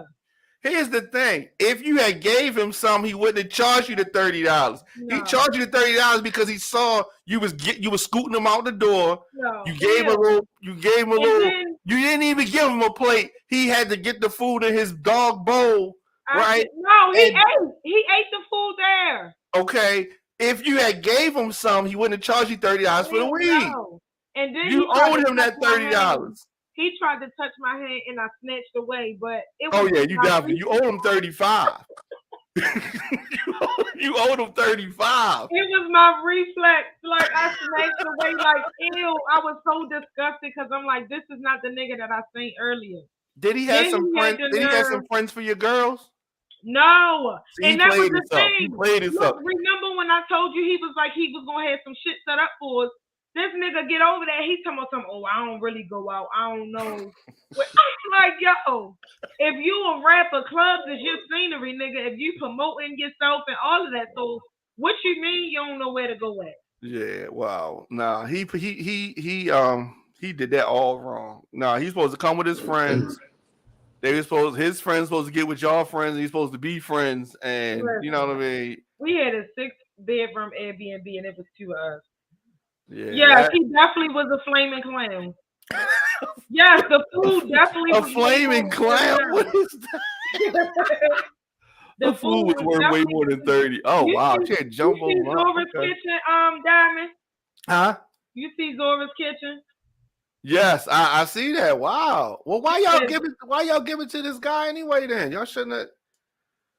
Here's the thing. If you had gave him some, he wouldn't have charged you the $30. No. He charged you the $30 because he saw you was scooting him out the door. No. You gave him a little. You didn't even give him a plate. He had to get the food in his dog bowl. Right? He ate the food there. Okay. If you had gave him some, he wouldn't have charged you $30 for the weed. And then you owed him that $30. He tried to touch my hand and I snatched away, but it Oh was yeah, you definitely you owe him 35. You owed him 35. it was my reflex. Like I snatched away like ew. I was so disgusted because I'm like, this is not the nigga that I seen earlier. Did he have Then some he had friends? the Did he have some nerve. friends for your girls? No. See, he And that was played the himself. He thing. played himself. Look, remember when I told you he was like he was gonna have some shit set up for us? This nigga get over there, he talking about something, oh, I don't really go out. I don't know. I'm like, yo, if you a rapper, clubs is your scenery, nigga. If you promoting yourself and all of that, so what you mean you don't know where to go at? Yeah, wow. Nah, he did that all wrong. Nah, he's supposed to come with his friends. His friends supposed to get with y'all friends, and he's supposed to be friends, and you know what I mean? We had a 6-bedroom Airbnb and it was 2 of us. Yeah, he definitely was a flaming clown. Yes, the food definitely a was flaming clown. What is that? The food was worth way more than 30. Oh wow, she had jumbo. You see Zora's kitchen, Diamond? Huh? You see Zora's kitchen? Yes, I see that. Wow. Well, why y'all give it to this guy anyway? Then y'all shouldn't have.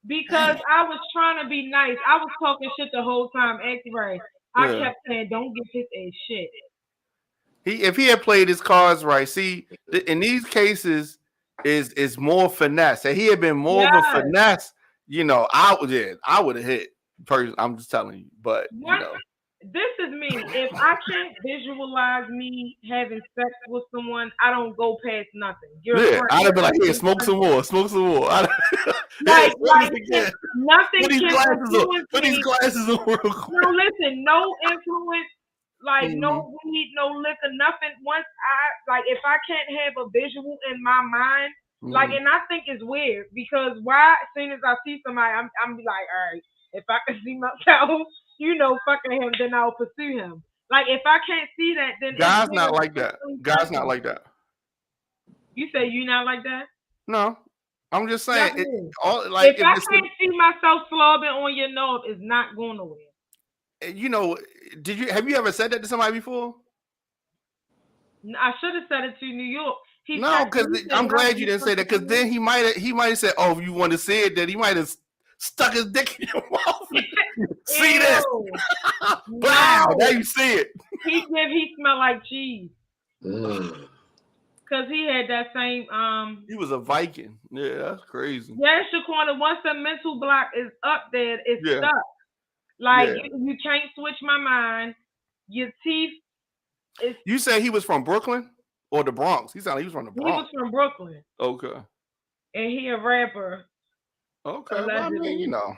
Because I was trying to be nice. I was talking shit the whole time, acting right. I kept saying, "Don't give his ass shit." If he had played his cards right, see, in these cases, is more finesse. If he had been more of a finesse, you know, I would have hit. I'm just telling you, but you know. This is me. If I can't visualize me having sex with someone, I don't go past nothing. I'd have been like, "Here, smoke some more." Like nothing put these can glasses on. influence Put me. these glasses on real quick. No, listen, no influence, like no weed, no liquor, nothing. Once if I can't have a visual in my mind, and I think it's weird because why? As soon as I see somebody, I'm be like, all right, if I can see myself, fucking him, then I'll pursue him. Like if I can't see that, then God's not like that. God's not like that. You say you not like that? No, I'm just saying. If I can't see myself slobbing on your knob, it's not going nowhere. You know, have you ever said that to somebody before? I should have said it to New York. No, because I'm glad you didn't say that. Because then he might have said, "Oh, if you want to say it," then he might have stuck his dick in your mouth. See this? Wow, now you see it. He smelled like cheese. Because he had that same He was a Viking. Yeah, that's crazy. Yeah, Shaquana, once the mental block is up there, it's stuck. Like you can't switch my mind. Your teeth is. You say he was from Brooklyn or the Bronx? He sounded like he was from the Bronx. He was from Brooklyn. Okay. And he a rapper. Okay. Well, I mean, you know.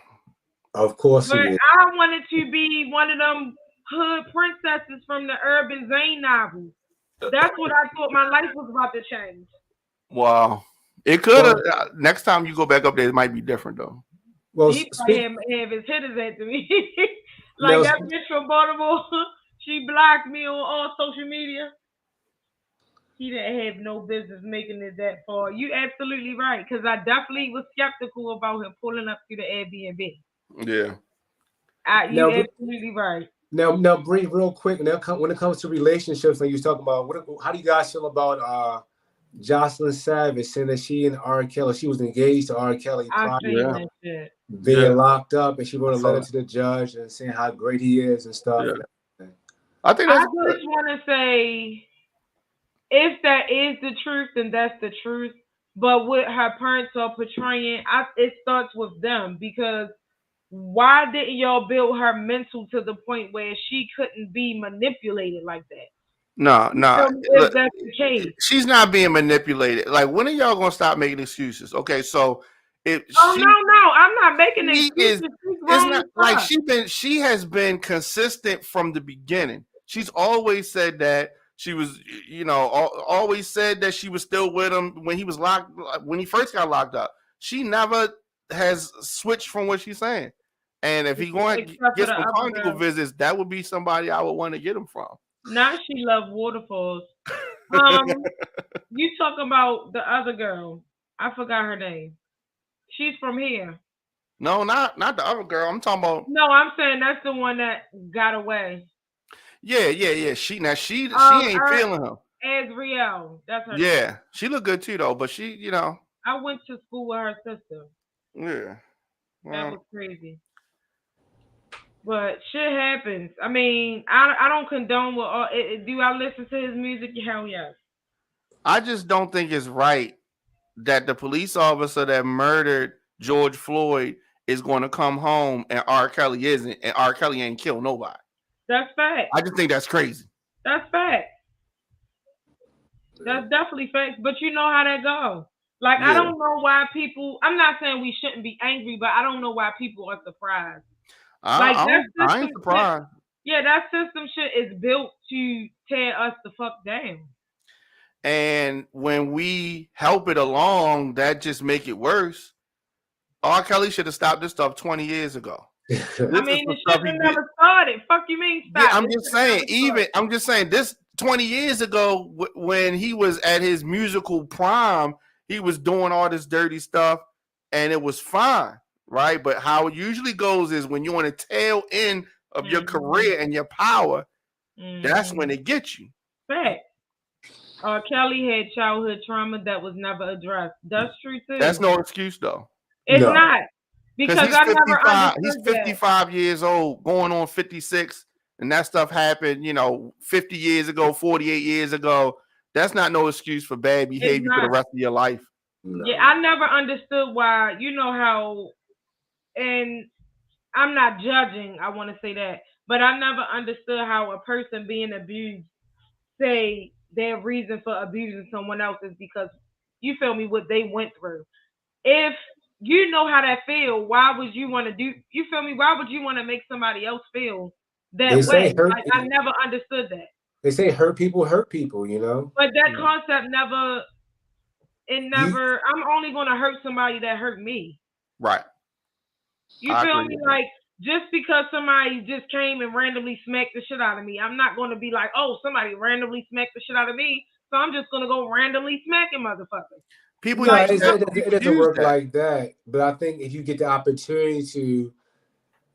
Of course. But I wanted to be one of them hood princesses from the Urban Zane novels. That's what I thought my life was about to change. Wow. It could have. Next time you go back up there, it might be different though. Well, he probably have his hitters after me. Like that bitch from Baltimore, she blocked me on all social media. He didn't have no business making it that far. You absolutely right, because I definitely was skeptical about him pulling up to the Airbnb. Yeah. You're absolutely right. Now, Bree, real quick, when it comes to relationships, like you was talking about, how do you guys feel about Jocelyn Savage saying that she and R. Kelly, she was engaged to R. Kelly prior to being locked up, and she wrote a letter to the judge and saying how great he is and stuff. Yeah. I think that's I just want to say, if that is the truth, then that's the truth. But what her parents are portraying, it starts with them, because why didn't y'all build her mental to the point where she couldn't be manipulated like that? No. If that's the case, she's not being manipulated. Like, when are y'all gonna stop making excuses? Okay, so no, I'm not making excuses. It's not like she has been consistent from the beginning. She's always said that she was, always said that she was still with him when he first got locked up. She never has switched from what she's saying. And if he going to get some conjugal visits, that would be somebody I would want to get him from. Now she loves waterfalls. You talk about the other girl. I forgot her name. She's from here. No, not the other girl. I'm talking about. No, I'm saying that's the one that got away. Yeah. She ain't feeling him. Azriel. That's her name. Yeah, she looked good too, though. But she, I went to school with her sister. yeah. That Well, was crazy. But shit happens. I mean, I don't condone what. Do I listen to his music? Hell yes. I just don't think it's right that the police officer that murdered George Floyd is going to come home and R. Kelly isn't, and R. Kelly ain't killed nobody. That's fact. I just think that's crazy. That's fact. That's definitely facts. But you know how that goes. Like, I don't know why people. I'm not saying we shouldn't be angry, but I don't know why people are surprised. I ain't surprised. Yeah, that system shit is built to tear us the fuck down. And when we help it along, that just make it worse. R. Kelly should have stopped this stuff 20 years ago. I mean, it should have never started. Fuck you mean stop? Yeah, I'm just saying this 20 years ago when he was at his musical prime, he was doing all this dirty stuff and it was fine, right? But how it usually goes is when you're on the tail end of your career and your power, that's when it gets you. Fact. Kelly had childhood trauma that was never addressed. That's true too. That's no excuse though. It's not. Because I never understood he's 55 years old, going on 56, and that stuff happened, 50 years ago, 48 years ago. That's not no excuse for bad behavior for the rest of your life. No. Yeah, I never understood why, how, and I'm not judging, I want to say that, but I never understood how a person being abused say their reason for abusing someone else is because, you feel me, what they went through. If you know how that feel, why would you want to do, you feel me, why would you want to make somebody else feel that way? Like, I never understood that. They say hurt people, But that concept never, I'm only going to hurt somebody that hurt me. Right. You feel me? Like, just because somebody just came and randomly smacked the shit out of me, I'm not going to be like, oh, somebody randomly smacked the shit out of me, so I'm just going to go randomly smacking motherfuckers. People, it doesn't work like that. But I think if you get the opportunity to,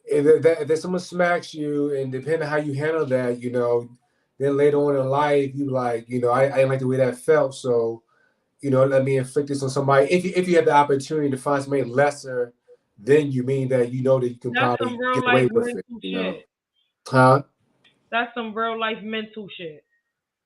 if someone smacks you, and depending on how you handle that, then later on in life, you like, I didn't like the way that felt, so, let me inflict this on somebody. If you have the opportunity to find somebody lesser, then you mean that that you can probably get away with it. Huh? That's some real life mental shit.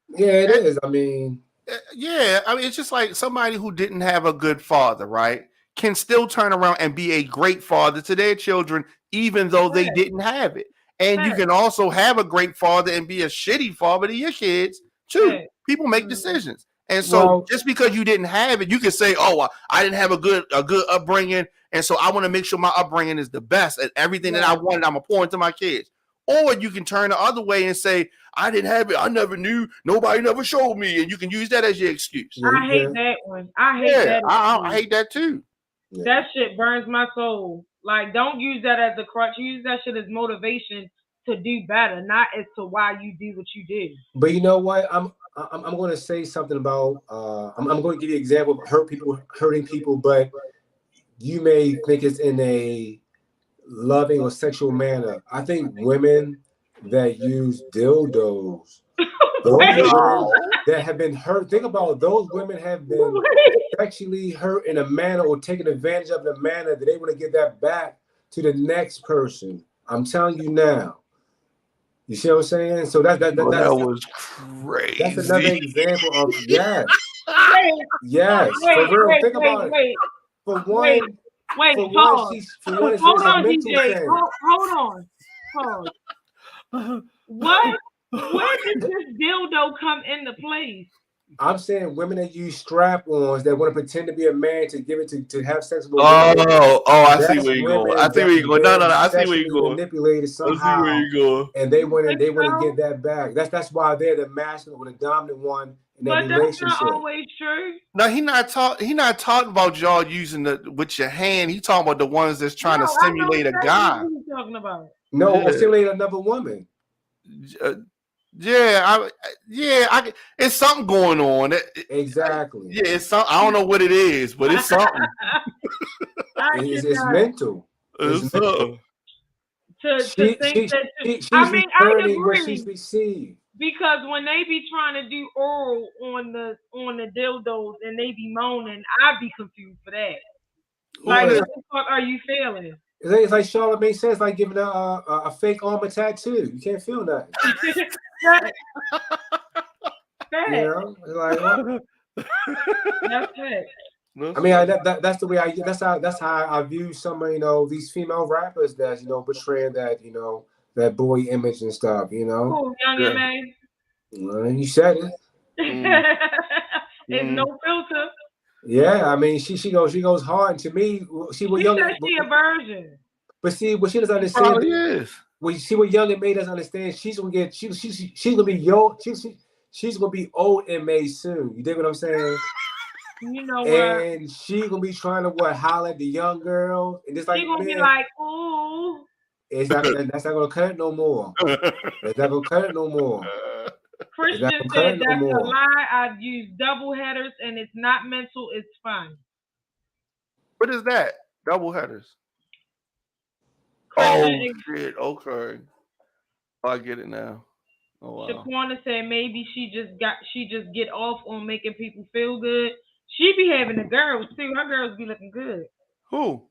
Yeah, it is. I mean, it's just like somebody who didn't have a good father, right, can still turn around and be a great father to their children, even though they didn't have it. And you can also have a great father and be a shitty father to your kids too. People make decisions. And so just because you didn't have it, you can say, oh, I didn't have a good upbringing, and so I want to make sure my upbringing is the best, and everything that I wanted, I'm going to pour into my kids. Or you can turn the other way and say, I didn't have it, I never knew, nobody never showed me, and you can use that as your excuse. I hate that one. I hate that. I hate that too. That shit burns my soul. Like, don't use that as a crutch. Use that shit as motivation to do better, not as to why you do what you do. But you know what? I'm going to say something about. I'm going to give you an example of hurting people, but you may think it's in a loving or sexual manner. I think women that use dildos, those women that have been hurt. Think about those women have been sexually hurt in a manner or taken advantage of in a manner that they want to give that back to the next person. I'm telling you now. You see what I'm saying? So that was crazy. That's another example of yes. For real. Think about it. For one, hold on, DJ. Hold on. What? Where did this dildo come into place? I'm saying women that use strap-ons that want to pretend to be a man to give it to have sex with. I see where you're going. I see where you're going. No, I see where you're going. Manipulated somehow. I see where you're going. And they want to get that back. That's why they're the masculine or the dominant one in that relationship. That's not always true. No, he not talking about y'all using with your hand. He talking about the ones that's trying to stimulate a guy. What are you talking about? No, or stimulate another woman. It's something going on. Exactly. It's something. I don't know what it is, but it's something. It's mental. It's mental. I agree. What she's received. Because when they be trying to do oral on the dildos and they be moaning, I be confused for that. Who Like, is what the fuck are you feeling? It's like Charlotte makes sense, like giving a fake arm a tattoo. You can't feel nothing. That, You know, it's like what? that's it. I mean, that's the way that's how I view some of these female rappers that's portraying that that boy image and stuff. Cool, young Yeah. M.A. Well, you said it. It's no filter. Yeah, I mean, she goes hard. And to me, She said she a virgin. but see what she doesn't He understand. probably is. When you see what young M.A. doesn't understand, she's gonna get she's gonna be she's gonna be old M.A. soon. You dig what I'm saying? You know what? And she gonna be trying to holler at the young girl, and it's like, She gonna be man, like, ooh. that's not gonna cut it no more. That's not gonna cut it no more. Christian said that's a lie. I use double headers and it's not mental, it's fun. What is that? Double headers. Christian Shit. Okay. Oh, I get it now. Oh wow. Shaquana said maybe she just get off on making people feel good. She be having the girls too. Her girls be looking good. Who?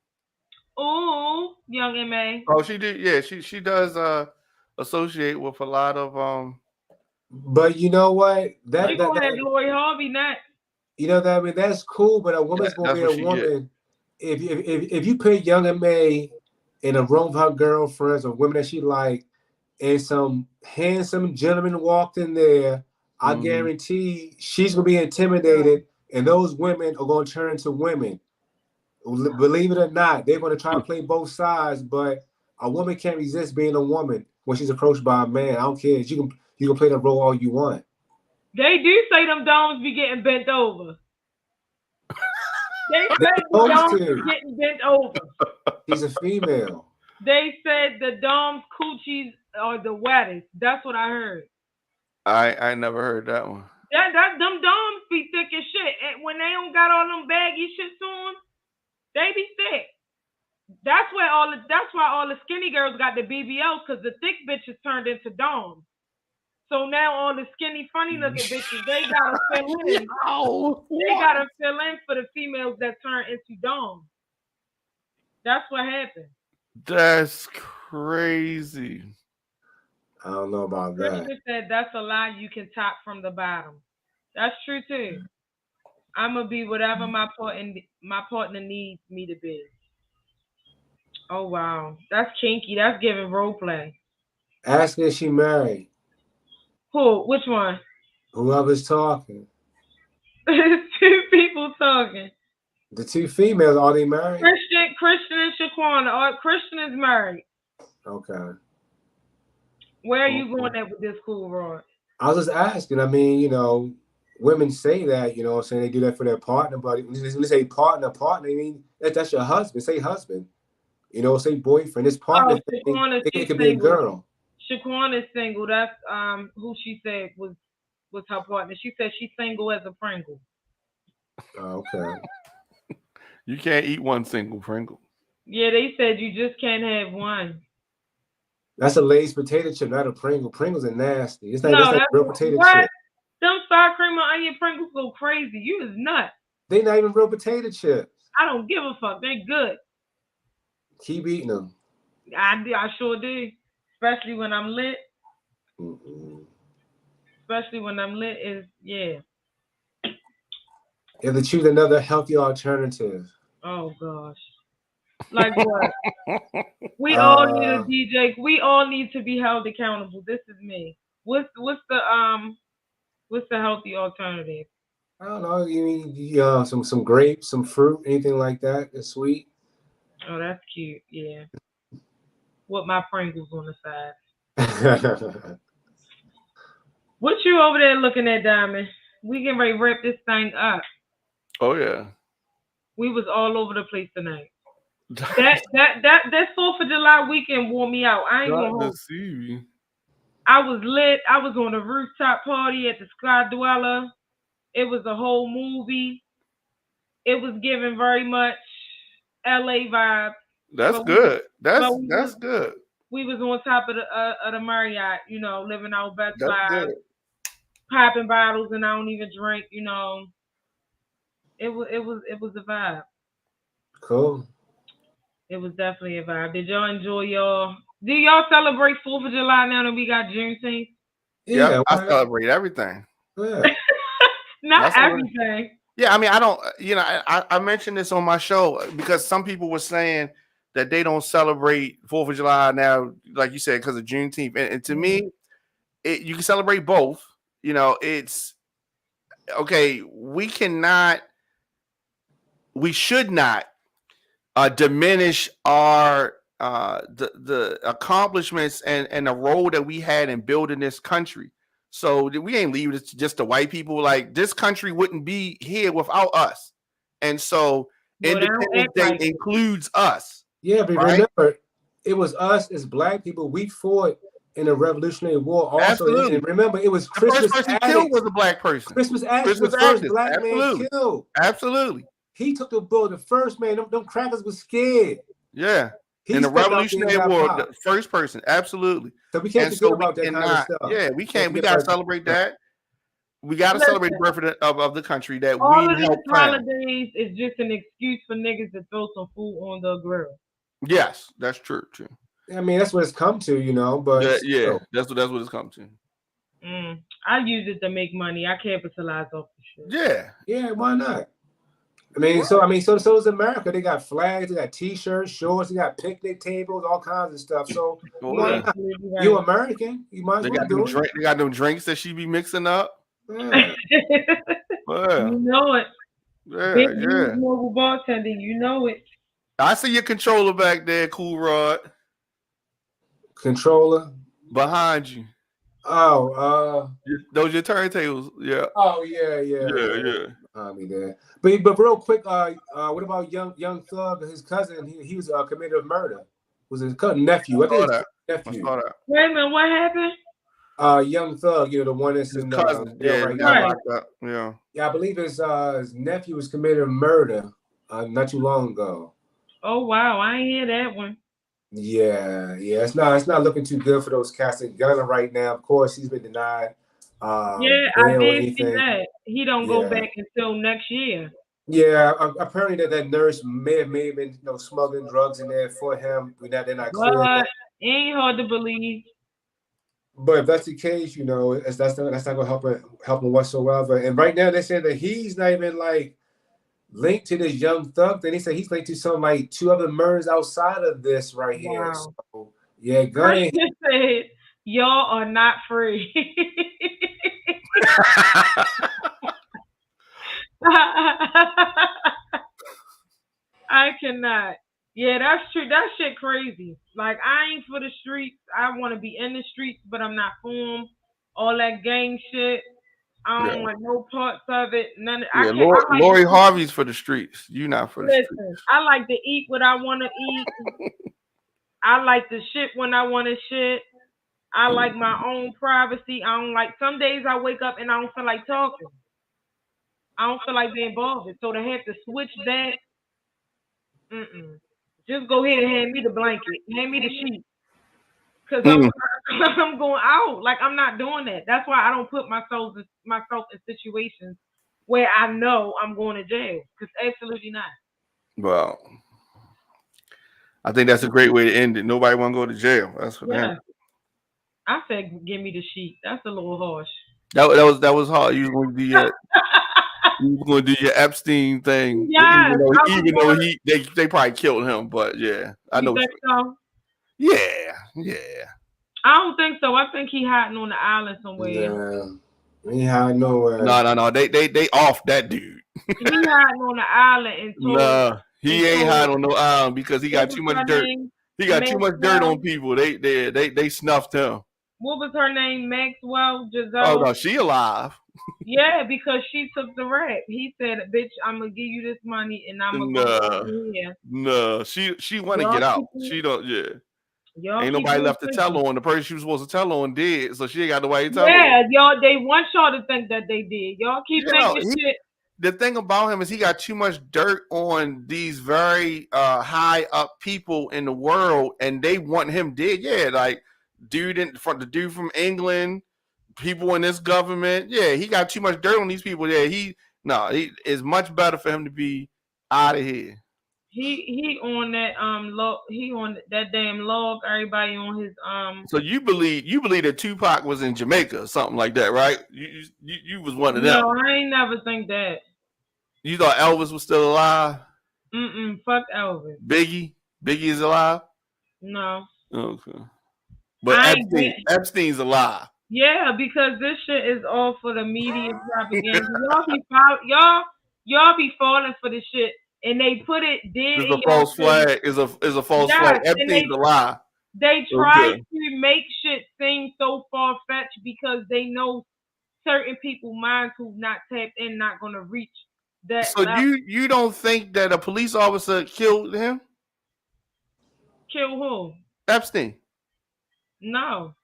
Ooh, young M.A. Oh, she did. Yeah, she does associate with a lot of But you know what? She gonna have Lori Harvey next. You know that I mean that's cool, but a woman's gonna be a woman. If you put young M.A. in a room with her girlfriends or women that she like, and some handsome gentleman walked in there, I guarantee she's gonna be intimidated, and those women are gonna turn to women. Believe it or not, they're gonna try to play both sides, but a woman can't resist being a woman when she's approached by a man. I don't care. You can play the role all you want. They do say them doms be getting bent over. They said the doms be getting bent over. She's a female. They said the doms coochies are the wettest. That's what I heard. I never heard that one. Them doms be thick as shit. And when they don't got all them baggy shits on, they be thick. That's why all the skinny girls got the BBLs, because the thick bitches turned into doms. So now all the skinny, funny looking bitches, they gotta fill in. They gotta fill in for the females that turn into doms. That's what happened. That's crazy. I don't know about that. Christian said that's a lie. You can top from the bottom. That's true too. I'm gonna be whatever my partner needs me to be. Oh wow, that's kinky. That's giving role play. Ask her if she married. Who? Which one? Whoever's talking. Two people talking. The two females, are they married? Christian and Shaquana. Christian is married. Okay. Where are you going at with this cool rod? I was just asking. I mean, women say that, saying they do that for their partner, but when they say partner, I mean, that's your husband. Say husband. Say boyfriend. This partner thing, it could be a girl. Shaquana is single. That's who she said was her partner. She said she's single as a Pringle. Okay. You can't eat one single Pringle. Yeah, they said you just can't have one. That's a Lay's potato chip, not a Pringle. Pringles are nasty. It's not real potato chip. Them sour cream and onion Pringles go crazy. You is nuts. They not even real potato chips. I don't give a fuck. They good. Keep eating them. I sure do. Especially when I'm lit. Especially when I'm lit yeah. You have to choose another healthy alternative. Oh gosh. Like what? We all need a DJ. We all need to be held accountable. This is me. What's the healthy alternative? I don't know. You mean some grapes, some fruit, anything like that? That's sweet. Oh, that's cute. Yeah. With my Pringles on the side. What you over there looking at, Diamond? We getting ready to wrap this thing up. Oh yeah. We was all over the place tonight. that 4th of July weekend wore me out. I ain't gonna hold you. I was lit. I was on a rooftop party at the Sky Dweller. It was a whole movie. It was giving very much LA vibes. That's good. That's good. We was on top of the Marriott, living our best That's lives, good. popping bottles, and I don't even drink. It was a vibe. Cool. It was definitely a vibe. Did y'all enjoy y'all? Do y'all celebrate 4th of July now that we got Juneteenth? Yep, Yeah. I celebrate everything. Yeah. Not That's what. everything. Yeah, I mean, I don't. I mentioned this on my show because some people were saying that they don't celebrate 4th of July now, like you said, because of Juneteenth. And to me, you can celebrate both. It's okay. We should not diminish our the accomplishments and the role that we had in building this country. So we ain't leaving it to just the white people. Like this country wouldn't be here without us. And so Well, they don't Independence act Day like it. includes us, Yeah, but right? remember, it was us as black people. We fought in the Revolutionary War also. Absolutely. And remember, it was The first Christmas person killed Addicts. was a black person. Christmas Addicts was Christmas the first actors. black man Absolutely. killed. Absolutely. He took the bullet. The first man, them crackers was scared. Yeah. He In the stepped out there and Revolutionary got War, popped. the first person, absolutely. So we can't And forget so we about that kind of cannot, stuff. yeah, we can't. We forget got to about celebrate that. We got to celebrate the Listen, birth of the country that all we of these helped found. holidays is just an excuse for niggas to throw some food on the grill. Yes, that's true. I mean, that's what it's come to, but Yeah, still. that's what it's come to. I use it to make money. I capitalize off the shit. Yeah. Yeah, why not? So is America. They got flags, they got T-shirts, shorts, they got picnic tables, all kinds of stuff. So why not? Absolutely right. You American, you might as They well got do them it. drink. They got them drinks that she be mixing up. Yeah. Yeah, You know it. Big yeah. news mobile bartender. You know it. I see your controller back there, Cool Rod, Controller. behind you. Oh, Those your turntables. Yeah. oh yeah. Me there. But real quick, what about young Thug, his cousin? He was committed of murder. Was his cousin nephew? I think it's nephew. I saw that. Wait a minute. What happened? Young Thug, the one that's His in cousin, jail yeah, right got now. locked up. Yeah. Yeah, I believe his nephew was committed of murder not too long ago. Oh wow, I ain't hear that one. Yeah. It's not looking too good for those cats in Ghana right now. Of course, he's been denied. Yeah, I bail or did see anything. that. He don't go back until next year. Yeah, apparently that nurse may have been smuggling drugs in there for him. They're not clear. But it ain't hard to believe. But if that's the case, that's not gonna help him whatsoever. And right now they're saying that he's not even linked to this young Thug. Then he said he's linked to some two other murders outside of this right here. So yeah, Gunny said y'all are not free. I cannot. Yeah, that's true. That shit crazy. Like I ain't for the streets. I want to be in the streets, but I'm not for them. All that gang shit. I don't want no parts of it. None. Yeah, Lori Harvey's for the streets. You not for the streets. Listen, I like to eat what I want to eat. I like to shit when I want to shit. I like my own privacy. I don't like. Some days I wake up and I don't feel like talking. I don't feel like being bothered. So to have to switch that, just go ahead and hand me the blanket, hand me the sheet, because I'm going out. Like I'm not doing that. That's why I don't put myself in situations where I know I'm going to jail. Because absolutely not. Well, I think that's a great way to end it. Nobody want to go to jail. That's what happened. I said, give me the sheet. That's a little harsh. That was hard. You was going to do your Epstein thing. Yeah, even though they probably killed him, but yeah, I know. You think so? Yeah. I don't think so. I think he hiding on the island somewhere. Yeah, he hiding nowhere. No. They off that dude. He hiding on the island and Nah, he ain't hiding on no island because he got too much dirt. He got too much dirt on people. They snuffed him. What was her name? Maxwell Giselle. Oh no, she alive. Yeah, because she took the rap. He said, "Bitch, I'm gonna give you this money and I'm gonna go here." No, she want to get out. She don't. Yeah. Ain't nobody left to tell on. The person she was supposed to tell on did, so she ain't got nobody to tell on. Yeah, y'all. They want y'all to think that they did. Y'all keep thinking shit. the thing about him is he got too much dirt on these very high up people in the world, and they want him dead. Yeah, like the dude from England, people in this government. Yeah, he got too much dirt on these people. Yeah, he it's much better for him to be out of here. He on that log. He on that damn log. Everybody on his So you believe that Tupac was in Jamaica or something like that, right? You was one of them. No, I ain't never think that. You thought Elvis was still alive? Fuck Elvis. Biggie is alive? No. Okay. But Epstein's alive. Yeah, because this shit is all for the media propaganda. Y'all be falling for this shit, and they put it dead. It's a false flag. Is a false flag. Epstein's alive. They try to make shit seem so far fetched because they know certain people's minds who not tapped in not gonna reach that. So level. You don't think that a police officer killed him? Kill who? Epstein. No.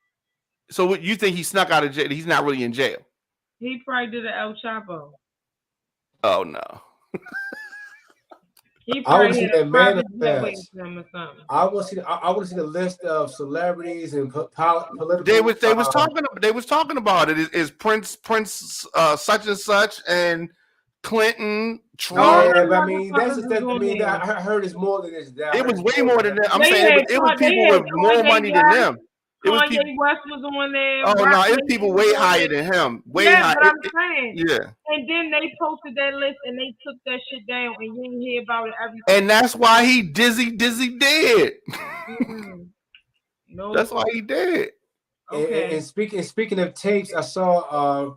So what you think he snuck out of jail? He's not really in jail. He probably did an El Chapo. Oh no. He probably had a private jet waiting manifest. for him or something. I want to see the list of celebrities and political. They was talking about it. Is Prince such and such and Clinton, Trump. Yeah, but I mean that's the thing. I mean, I heard it's more than this. It was way more than that. I'm saying it was people with more money than them. Kanye West was on there. Oh no, it's people way higher than him. Way higher. But I'm saying. Yeah. And then they posted that list and they took that shit down and you didn't hear about it every. And that's why he dizzy dead. No. That's why he dead. Okay. And speaking of tapes, I saw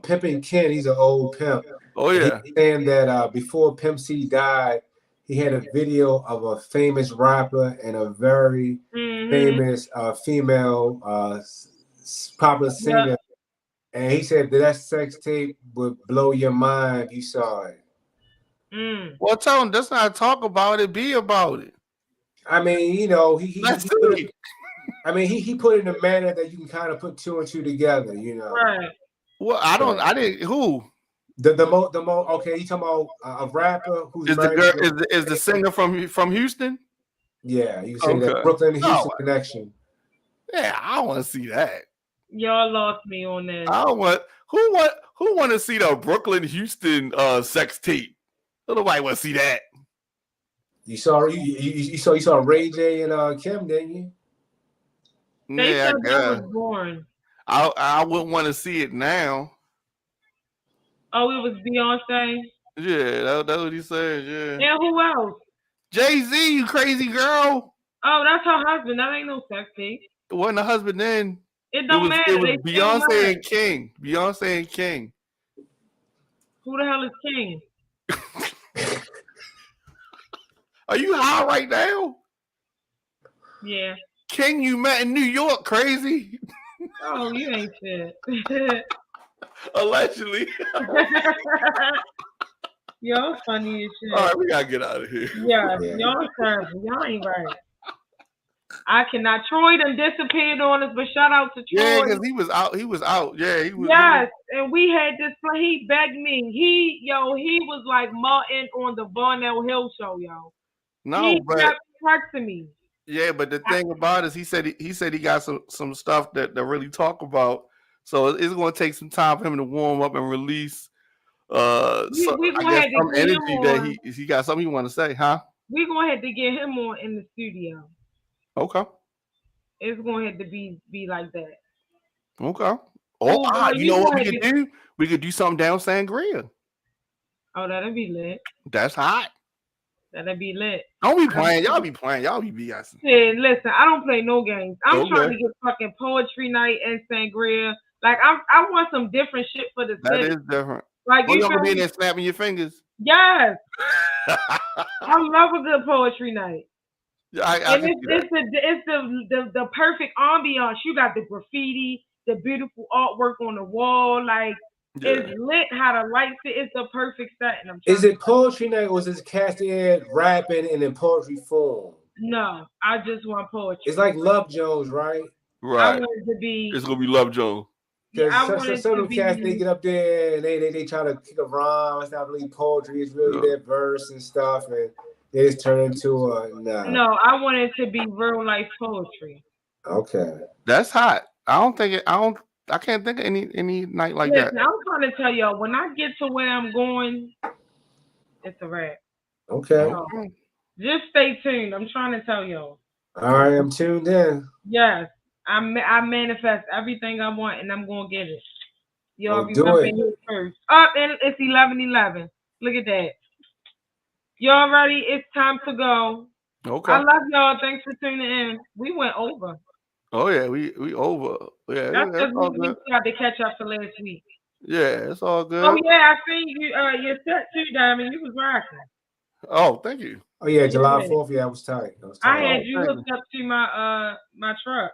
Pimpin' Ken. He's an old pimp. Oh yeah. He's saying that before Pimp C died, he had a video of a famous rapper and a very famous female popular singer. Yep. And he said that sex tape would blow your mind if you saw it. Well, tell him let's not talk about it, be about it. I mean, you know, he put it in a manner that you can kind of put two and two together, you know. Right. Well, I didn't who? The mo okay, you talking about a rapper who's is the singer from Houston? Yeah, you say that Brooklyn Houston connection. Yeah, I don't want to see that. Y'all lost me on that. I don't want who want to see the Brooklyn Houston sex tape? Nobody want to see that. You saw Ray J and Kim, didn't you? They said that was born. I wouldn't want to see it now. Oh, it was Beyonce? Yeah, that's what he said, yeah. And who else? Jay-Z, you crazy girl. Oh, that's her husband. That ain't no sex tape. It wasn't a husband then. It don't matter. It was Beyonce and King. Beyonce and King. Who the hell is King? Are you high right now? Yeah. King you met in New York, crazy. Oh, you ain't shit. Allegedly. Y'all funny as shit. All right, we gotta get out of here. Yeah, y'all terrible. Y'all ain't right. I cannot. Troy done disappeared on us, but shout out to Troy. Yeah, because he was out. He was out. Yeah, he was. Yes, and we had this. He begged me. He was like Martin on the Barnell Hill show, yo. No, he but kept texting me. Yeah, but the thing about it is, he said he got some stuff that really talk about. So it's going to take some time for him to warm up and release. I guess some energy that he got something he want to say, huh? We're going to have to get him on in the studio. Okay. It's going to have to be like that. Okay. You know what we could do? We could do something down Sangria. Oh, that'd be lit. That's hot. That'd be lit. Don't be playing. Y'all be playing. Y'all be BSing. Yeah, listen, I don't play no games. I'm trying to get fucking poetry night and Sangria. Like, I want some different shit for the city. That is different. Like, you gonna be in there snapping your fingers? Yes. I love a good poetry night. Yeah, it's the perfect ambiance. You got the graffiti, the beautiful artwork on the wall, like it's lit. How the lights fit. It's the perfect setting. Is it poetry night or is it Castiel rapping and in poetry form? No, I just want poetry. It's like Love Jones, right? Right. I want it to be. It's gonna be Love Jones. Yeah, I Because wanted some to of them cats, they be. get up there and they try to kick a rhyme. It's not really poetry. It's really their verse and stuff. And they just turn into a, nah. No, I wanted to be real life poetry. Okay. That's hot. I can't think of any night like that. Listen, I'm trying to tell y'all, when I get to where I'm going, it's a wrap. Okay. So just stay tuned. I'm trying to tell y'all. All right, I'm tuned in. Yes, I manifest everything I want, and I'm gonna get it. Y'all Well, do remember it. here first. Up, and it's 11:11. Look at that. Y'all ready? It's time to go. Okay. I love y'all. Thanks for tuning in. We went over. Oh yeah, we over. Yeah, That's that's because all we good. tried to catch up for last week. Yeah, it's all Oh good. yeah, I seen you. Your set too, Diamond. You was rocking. Oh, thank you. Oh yeah, July Yeah. 4th. Yeah, I was tight. I Oh, had you thank hooked up to my truck.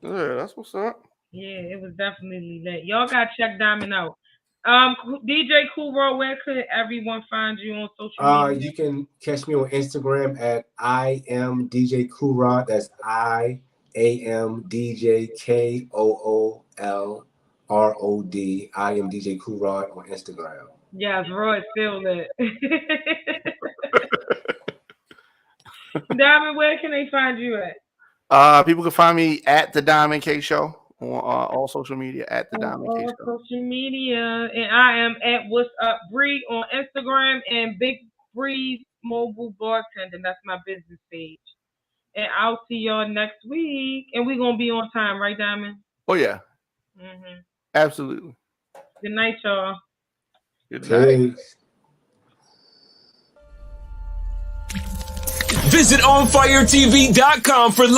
you. Yeah, that's what's up. Yeah, it was definitely lit. Y'all got check Diamond out. DJ Cool World, where could everyone find you on social media? You can catch me on Instagram at I am DJ Koolrod. That's IAM DJ KOOLROD. I am DJ Koolrod on Instagram. Yes, Roy still lit. Diamond, where can they find you at? People can find me at the Diamond K Show on all social media at the On Diamond K all Show. social media. And I am at What's Up Bree on Instagram and Big Bree's Mobile Bartender. That's my business page. And I'll see y'all next week. And we're going to be on time, right, Diamond? Oh yeah, Mm-hmm. absolutely. Good night, y'all. Good night. Peace. Visit onfiretv.com for live